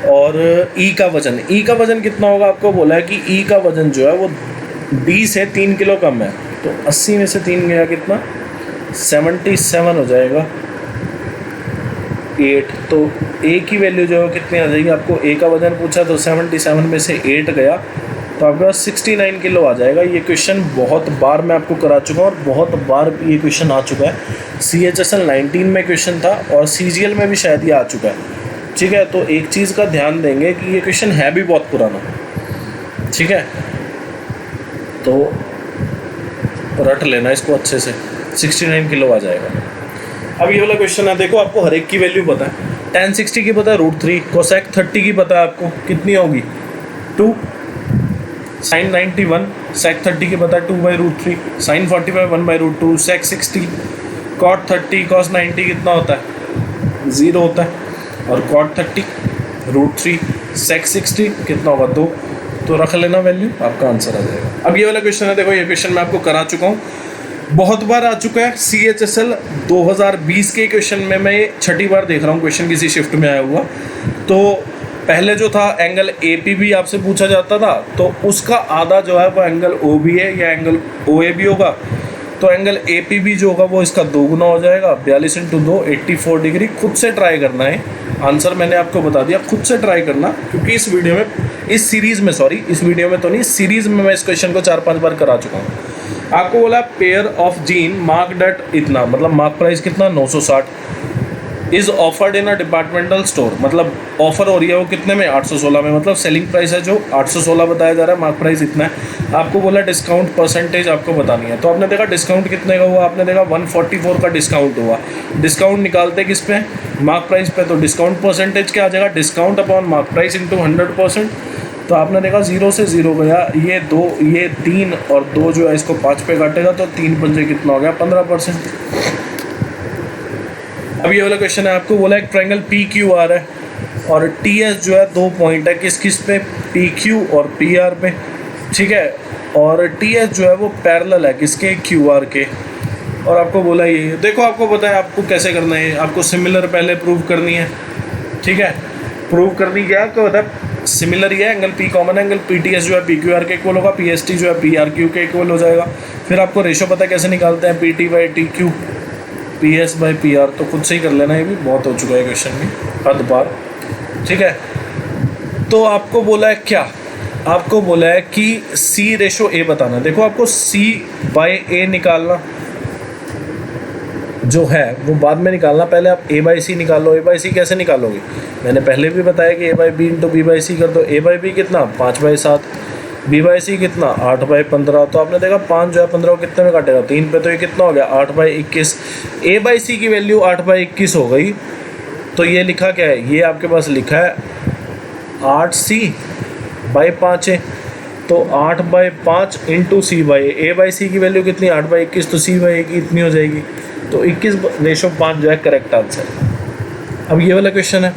और ई का वजन कितना होगा, आपको बोला है कि ई का वजन जो है वो डी से 3 किलो कम है, तो 80 में से 3 गया कितना 77 हो जाएगा 8। तो ए की वैल्यू जो है कितनी आ जाएगी, आपको ए का वजन पूछा तो 77 में से 8 गया तो आपके पास 69 किलो आ जाएगा। ये क्वेश्चन बहुत बार मैं आपको करा चुका हूँ और बहुत बार ये क्वेश्चन आ चुका है। CHSL 19 में क्वेश्चन था और CGL में भी शायद ये आ चुका है, ठीक है। तो एक चीज़ का ध्यान देंगे कि ये क्वेश्चन है भी बहुत पुराना, ठीक है, तो रट लेना इसको अच्छे से, 69 किलो आ जाएगा। अब ये वाला क्वेश्चन है, देखो आपको हर एक की वैल्यू पता है, tan 60 की पता है √3, कोसेक 30 की पता है आपको कितनी होगी 2, sin 91 sec 30 की पता है 2/√3, sin 45 1/√2, sec 60, cot 30 cos 90 कितना होता है 0 होता है, और cot 30 √3 sec 60 कितना होगा 2, तो रख लेना वैल्यू, आपका आंसर आ जाएगा। अब ये वाला क्वेश्चन है, देखो ये क्वेश्चन मैं आपको करा चुका हूँ, बहुत बार आ चुका है। CHSL 2020 के क्वेश्चन में मैं ये 6ठी बार देख रहा हूँ क्वेश्चन किसी शिफ्ट में आया हुआ। तो पहले जो था एंगल APB आपसे पूछा जाता था, तो उसका आधा जो है वो एंगल OB है या एंगल OAB होगा, तो एंगल APB जो होगा वो इसका 2 गुना हो जाएगा, 42 इंटू 2 84 डिग्री। खुद से ट्राई करना है, आंसर मैंने आपको बता दिया, खुद से ट्राई करना, क्योंकि इस वीडियो में, इस सीरीज़ में, सॉरी इस वीडियो में तो नहीं, इस सीरीज़ में मैं इस क्वेश्चन को 4-5 बार करा चुका हूँ। आपको बोला pair of jean marked at इतना, मतलब मार्क प्राइस कितना 960, is offered in a departmental store, मतलब ऑफर हो रही है वो कितने में 816 में, मतलब सेलिंग प्राइस है जो 816 बताया जा रहा है, मार्क प्राइस इतना है। आपको बोला डिस्काउंट परसेंटेज आपको बतानी है, तो आपने देखा डिस्काउंट कितने का हुआ, आपने देखा 144 का डिस्काउंट हुआ। डिस्काउंट निकालते किस पे, मार्क प्राइस पे, तो डिस्काउंट परसेंटेज क्या आ जाएगा, discount upon mark price into 100%। तो आपने देखा 0 से 0 गया, ये 2 ये 3 और 2 जो है इसको 5 पे काटेगा तो 3 पंजे कितना हो गया 15%। अब ये वाला क्वेश्चन है, आपको बोला एक ट्रायंगल PQR है और TS जो है 2 पॉइंट है किस किस पे, PQ और PR पे, ठीक है, और TS जो है वो पैरेलल है किसके, QR के। और आपको बोला ये, देखो आपको पता है आपको कैसे करना है, आपको सिमिलर पहले प्रूव करनी है, ठीक है। प्रूव करनी क्या आपको पता है, सिमिलर ही है, एंगल P कॉमन है, एंगल PTS जो है PQR के इक्वल होगा, PST जो है PRQ के इक्वल हो जाएगा। फिर आपको रेशो पता है कैसे निकालते हैं, PT/TQ, PS/PR, तो खुद से ही कर लेना, ये भी बहुत हो चुका है क्वेश्चन में, हद बार, ठीक है। तो आपको बोला है क्या, आपको बोला है कि C/A बताना। देखो आपको C/A निकालना जो है वो बाद में निकालना, पहले आप A/C निकालो। A/C कैसे निकालोगे, मैंने पहले भी बताया कि A/B इंटू B/C कर दो। A/B कितना 5/7, B/C कितना 8/15, तो आपने देखा 5 जो है 15 को कितने में काटेगा 3 पे, तो ये कितना हो गया 8/21। A/C की वैल्यू 8/21 हो गई, तो ये लिखा क्या है, ये आपके पास लिखा है 8C/5 है, तो 8/5 इंटू C/A। A/C की वैल्यू कितनी 8/21, तो C/A की इतनी हो जाएगी, तो 21/5 जो है करेक्ट आंसर। अब ये वाला क्वेश्चन है,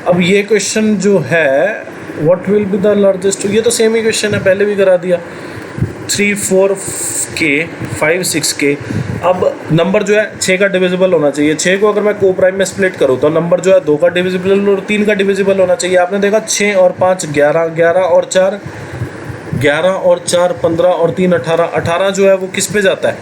अब ये क्वेश्चन जो है what will be the largest, ये तो सेम ही क्वेश्चन है, पहले भी करा दिया। 3 4 के 5 6 के, अब नंबर जो है 6 का डिविजिबल होना चाहिए। 6 को अगर मैं को प्राइम में स्प्लिट करूँ तो नंबर जो है 2 का डिविजिबल और 3 का डिविजिबल होना चाहिए। आपने देखा 6 और 5 11, 11 और 4 11 और 4 15 और 3 18, 18 जो है वो किस पे जाता है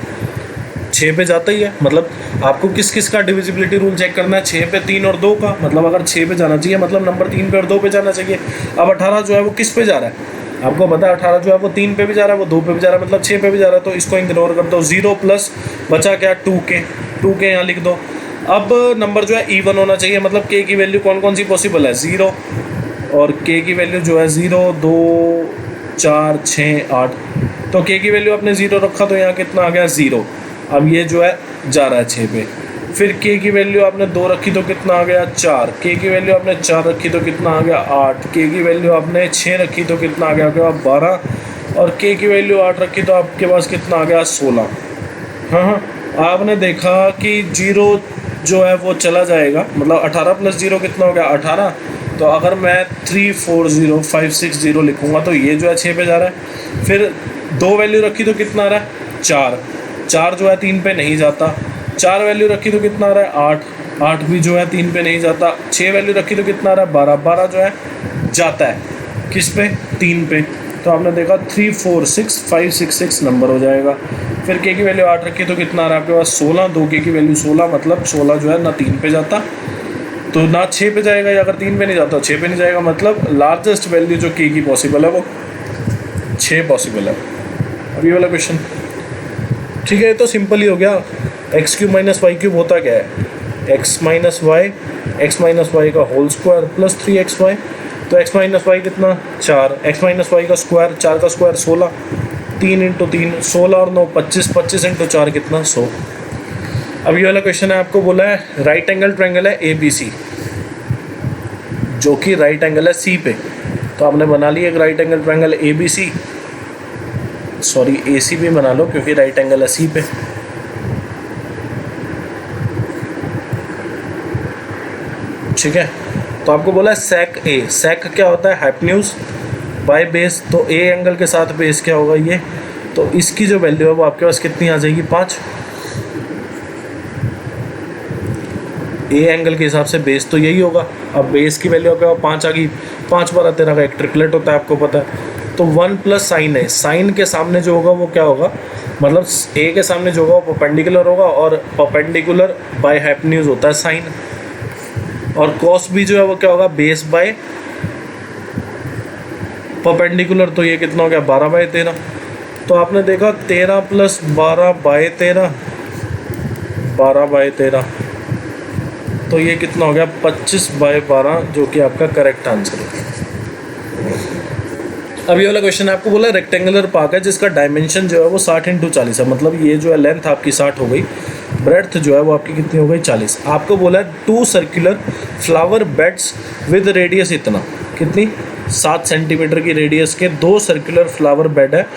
6 पे जाता ही है। मतलब आपको किस किस का डिविजिबिलिटी रूल चेक करना है, 6 पे 3 और 2 का, मतलब अगर 6 पे जाना चाहिए मतलब नंबर 3 पे और 2 पे जाना चाहिए। अब 18 जो है वो किस पे जा रहा है, आपको पता है 18 जो है वो 3 पे भी जा रहा है, वो 2 पे भी जा रहा है, मतलब 6 पे भी जा रहा है, तो इसको इग्नोर कर दो। 0 प्लस बचा क्या 2k, 2k यहाँ लिख दो। अब नंबर जो है इवन होना चाहिए, मतलब k की वैल्यू कौन कौन सी पॉसिबल है, 0 और k की वैल्यू जो है 0, 2, 4, 6, 8। तो k की वैल्यू आपने 0 रखा तो यहाँ कितना आ गया 0। अब ये जो है जा रहा है 6 पे। फिर k की वैल्यू आपने 2 रखी तो कितना आ गया 4, k की वैल्यू आपने 4 रखी तो कितना आ गया 8, k की वैल्यू आपने 6 रखी तो कितना आ गया आपके पास 12, और k की वैल्यू 8 रखी तो आपके पास कितना आ गया 16। हाँ हाँ, आपने देखा कि 0 जो है वो चला जाएगा, मतलब 18 प्लस 0 कितना हो गया 18। तो अगर मैं 3, 4, 0, 5, 6, 0 लिखूँगा तो ये जो है 6 पे जा रहा है। फिर 2 वैल्यू रखी तो कितना आ रहा है 4, 4 जो है 3 पे नहीं जाता। 4 वैल्यू रखी तो कितना आ रहा है 8, 8 भी जो है 3 पे नहीं जाता। 6 वैल्यू रखी तो कितना आ रहा है 12, 12 जो है जाता है किस पे 3 पे। तो आपने देखा 3, 4, 6, 5, 6, 6 नंबर हो जाएगा। फिर k की वैल्यू 8 रखी तो कितना आ रहा है आपके पास 16, 2k की वैल्यू 16, मतलब 16 जो है ना 3 पे जाता तो ना 6 पे जाएगा, या अगर 3 पे नहीं जाता 6 पे नहीं जाएगा, मतलब लार्जेस्ट वैल्यू जो k की पॉसिबल है वो 6 पॉसिबल है। अब ये वाला क्वेश्चन ठीक है, ये तो सिंपल ही हो गया। X cube minus y cube होता क्या है, एक्स माइनस वाई का होल स्क्वायर प्लस 3xy। तो एक्स माइनस वाई कितना 4, एक्स माइनस वाई का स्क्वायर 4 का स्क्वायर 16, 3 इंटू 3 16 और 9 25, 25 इंटू 4 कितना 100। अब ये वाला क्वेश्चन है, आपको बोला है राइट एंगल ट्रायंगल है ABC जो कि राइट एंगल है C पे। तो आपने बना लिया एक right angle triangle ABC, sorry AC भी बना लो क्योंकि राइट एंगल है C पे। ठीक है, तो आपको बोला है सेक A, सेक क्या होता है हाइपोटेन्यूज बाय बेस। तो A एंगल के साथ बेस क्या होगा ये, तो इसकी जो वैल्यू है वो आपके पास कितनी आ जाएगी 5। A एंगल के हिसाब से बेस तो यही होगा। अब बेस की वैल्यू आपके पास 5 आ गई, 5 बार 13 का एक ट्रिपलेट होता है आपको पता है। तो 1 प्लस साइन है, साइन के सामने जो होगा वो क्या होगा, मतलब A के सामने जो होगा वो परपेंडिकुलर होगा, और परपेंडिकुलर बाय हाइपोटेन्यूज होता है साइन। और कॉस भी जो है वो क्या होगा बेस बाय परपेंडिकुलर। तो ये कितना हो गया 12 बाय 13। तो आपने देखा 13 प्लस 12 बाय 13, 12 बाय 13, तो ये कितना हो गया 25 बाय 12, जो कि आपका करेक्ट आंसर है। अब ये वाला क्वेश्चन आपको बोला रेक्टेंगुलर पार्क है जिसका डायमेंशन जो है वो 60 इंटू 40 है, मतलब ये जो है लेंथ आपकी 60 हो गई, ब्रेड्थ जो है वो आपकी कितनी हो गई 40। आपको बोला है 2 circular flower beds with radius इतना, कितनी 7 सेंटीमीटर की रेडियस के 2 सर्कुलर फ्लावर बेड है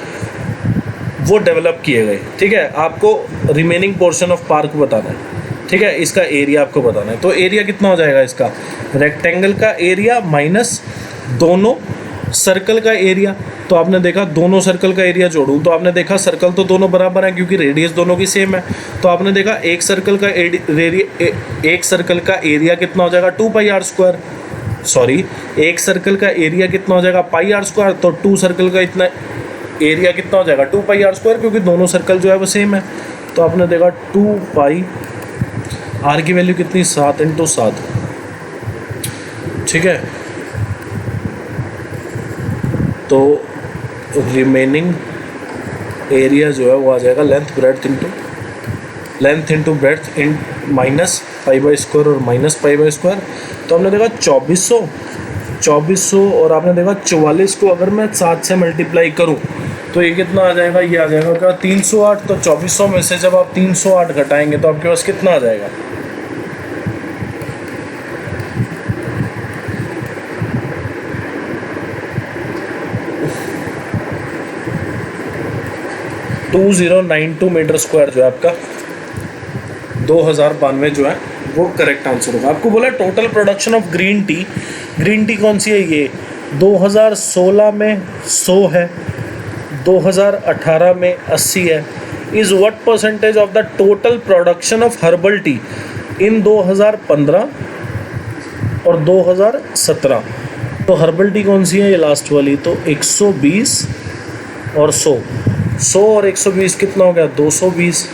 वो डेवलप किए गए। ठीक है, आपको रिमेनिंग पोर्शन ऑफ पार्क बताना है। ठीक है, इसका एरिया आपको बताना है। तो एरिया कितना हो जाएगा इसका, रेक्टेंगल का एरिया माइनस दोनों सर्कल का एरिया। तो आपने देखा दोनों सर्कल का एरिया जोड़ूं तो आपने देखा सर्कल तो दोनों बराबर हैं क्योंकि रेडियस दोनों की सेम है। तो आपने देखा एक सर्कल का एरिया कितना हो जाएगा 2 पाई आर स्क्वायर, सॉरी एक सर्कल का एरिया कितना हो जाएगा पाई आर स्क्वायर। तो 2 सर्कल का इतना एरिया कितना हो जाएगा 2 पाई आर स्क्वायर, क्योंकि दोनों सर्कल जो है वो सेम है। तो आपने देखा 2 पाई आर की वैल्यू कितनी 7 इंटू 7। ठीक है, तो रिमेनिंग एरिया जो है वो आ जाएगा length into breadth in minus pi by square और माइनस पाई बाई स्क्वायर। तो हमने देखा 2400 और आपने देखा 44 को अगर मैं 7 से मल्टीप्लाई करूं तो ये कितना आ जाएगा, ये आ जाएगा क्या 308। तो 2400 में से जब आप 308 घटाएंगे तो आपके पास कितना आ जाएगा 2092 मीटर स्क्वायर जो है आपका 2092 जो है वो करेक्ट आंसर होगा। आपको बोला total production of green tea कौन सी है, ये 2016 में 100 है, 2018 में 80 है। Is what percentage of the total production of herbal tea in 2015 और 2017। तो हर्बल टी कौन सी है, ये लास्ट वाली। तो 120 और 100 और 120 कितना हो गया 220।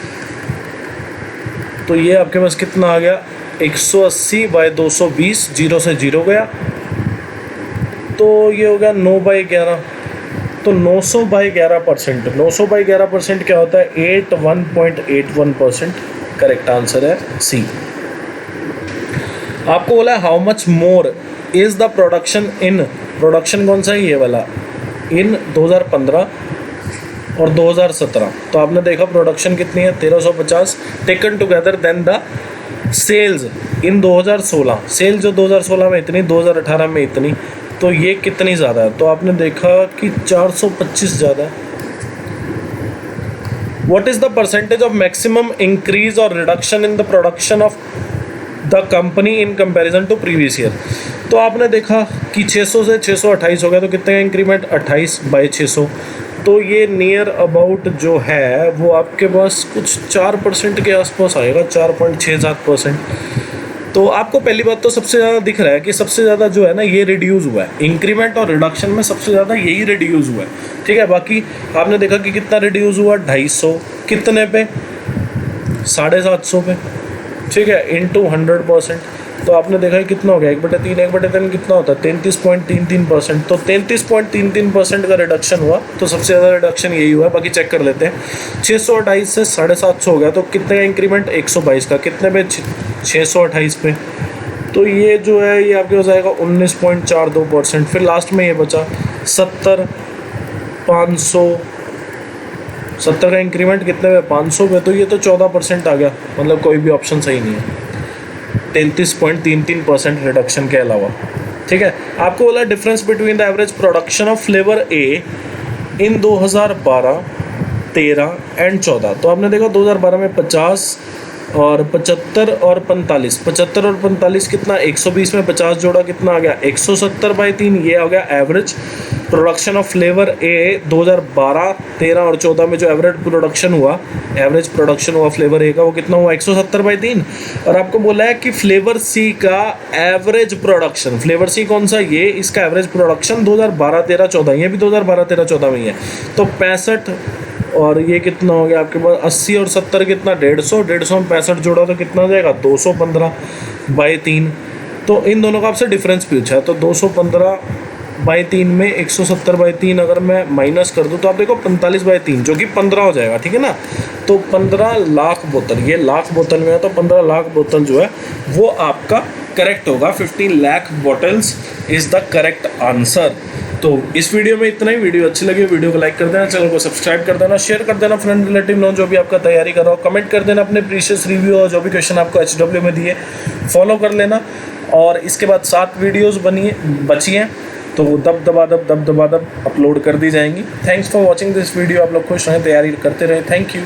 तो ये आपके पास कितना आ गया 180 बाय 220, 0 से 0 गया, तो ये हो गया 9 बाई 11। तो 900/11%, 900/11% क्या होता है? 81.81%। करेक्ट आंसर है सी। आपको बोला है how much more is the production in, production कौन सा है? ये वाला, इन 2015 और 2017। तो आपने देखा प्रोडक्शन कितनी है? 1350 taken together then the sales in 2016। Sale जो 2016 में इतनी, 2018 में इतनी, तो ये कितनी ज़्यादा है? तो आपने देखा कि 425 ज़्यादा है। What is the percentage of maximum increase or reduction in the production of the company in comparison to previous year? तो आपने देखा कि 600 से 628 हो गया, तो कितने का इंक्रीमेंट? 28/600। तो ये नियर अबाउट जो है वो आपके पास कुछ 4% के आसपास आएगा, 4.67%। तो आपको पहली बात तो सबसे ज़्यादा दिख रहा है कि सबसे ज़्यादा जो है ना ये रिड्यूस हुआ है, इंक्रीमेंट और रिडक्शन में सबसे ज़्यादा यही रिड्यूस हुआ है। ठीक है, बाकी आपने देखा कि कितना रिड्यूस हुआ? 250 कितने पे? 750 पे। ठीक है, इंटू 100%। तो आपने देखा है कितना हो गया? 1/3, 1/3 कितना होता है? 33.33%। तो 33.33% का रिडक्शन हुआ, तो सबसे ज़्यादा रिडक्शन यही हुआ है। बाकी चेक कर लेते हैं। 628 से 750 हो गया, तो कितने का इंक्रीमेंट? 122 का। कितने पे? 628 पे। तो ये जो है ये आपके पास आएगा 19.42%। फिर लास्ट में ये बचा 70, 500, 70 का इंक्रीमेंट कितने पे? 500 पे। तो ये तो 14% आ गया, मतलब कोई भी ऑप्शन सही नहीं है 33.33% रिडक्शन के अलावा। ठीक है, आपको बोला difference between the average production of flavour A in 2012, 13 and 14। तो आपने देखा 2012 में 50 और 75 और 45, 75 और 45 कितना? 120 में 50 जोड़ा कितना आ गया? 170/3। ये आ गया एवरेज प्रोडक्शन ऑफ फ्लेवर ए 2012, 13 और 14 में जो एवरेज प्रोडक्शन हुआ फ्लेवर ए का, वो कितना हुआ? 170/3। और आपको बोला है कि फ्लेवर सी का एवरेज प्रोडक्शन, फ्लेवर सी कौन सा? ये, इसका एवरेज प्रोडक्शन 2012, 13, 14, ये भी 2012, 13, 14 में ही है। तो 65 और ये कितना हो गया आपके पास? 80 और 70 कितना? 150, 150 में 65 जोड़ा तो कितना हो जाएगा? 215/3। तो इन दोनों का आपसे डिफरेंस पूछा है, तो 215/3 में 170/3 अगर मैं माइनस कर दूं तो आप देखो 45/3 जो कि 15 हो जाएगा। ठीक है ना, तो 15 लाख बोतल, ये लाख बोतल में है, तो 15 लाख बोतल जो है वो आपका करेक्ट होगा। 15 lakh bottles is the correct answer. तो इस वीडियो में इतना ही। वीडियो अच्छी लगी वीडियो को लाइक कर देना, चैनल को सब्सक्राइब कर देना, शेयर कर देना फ्रेंड रिलेटिव नो जो भी आपका तैयारी कर रहा हो, कमेंट कर देना अपने प्रीशियस रिव्यू और जो भी क्वेश्चन आपको HW में दिए फॉलो कर लेना। और इसके बाद 7 वीडियोज़ बची हैं, तो वो दब दबा दब अपलोड कर दी जाएंगी। Thanks for watching this video. आप लोग खुश रहें, तैयारी करते रहें। Thank you.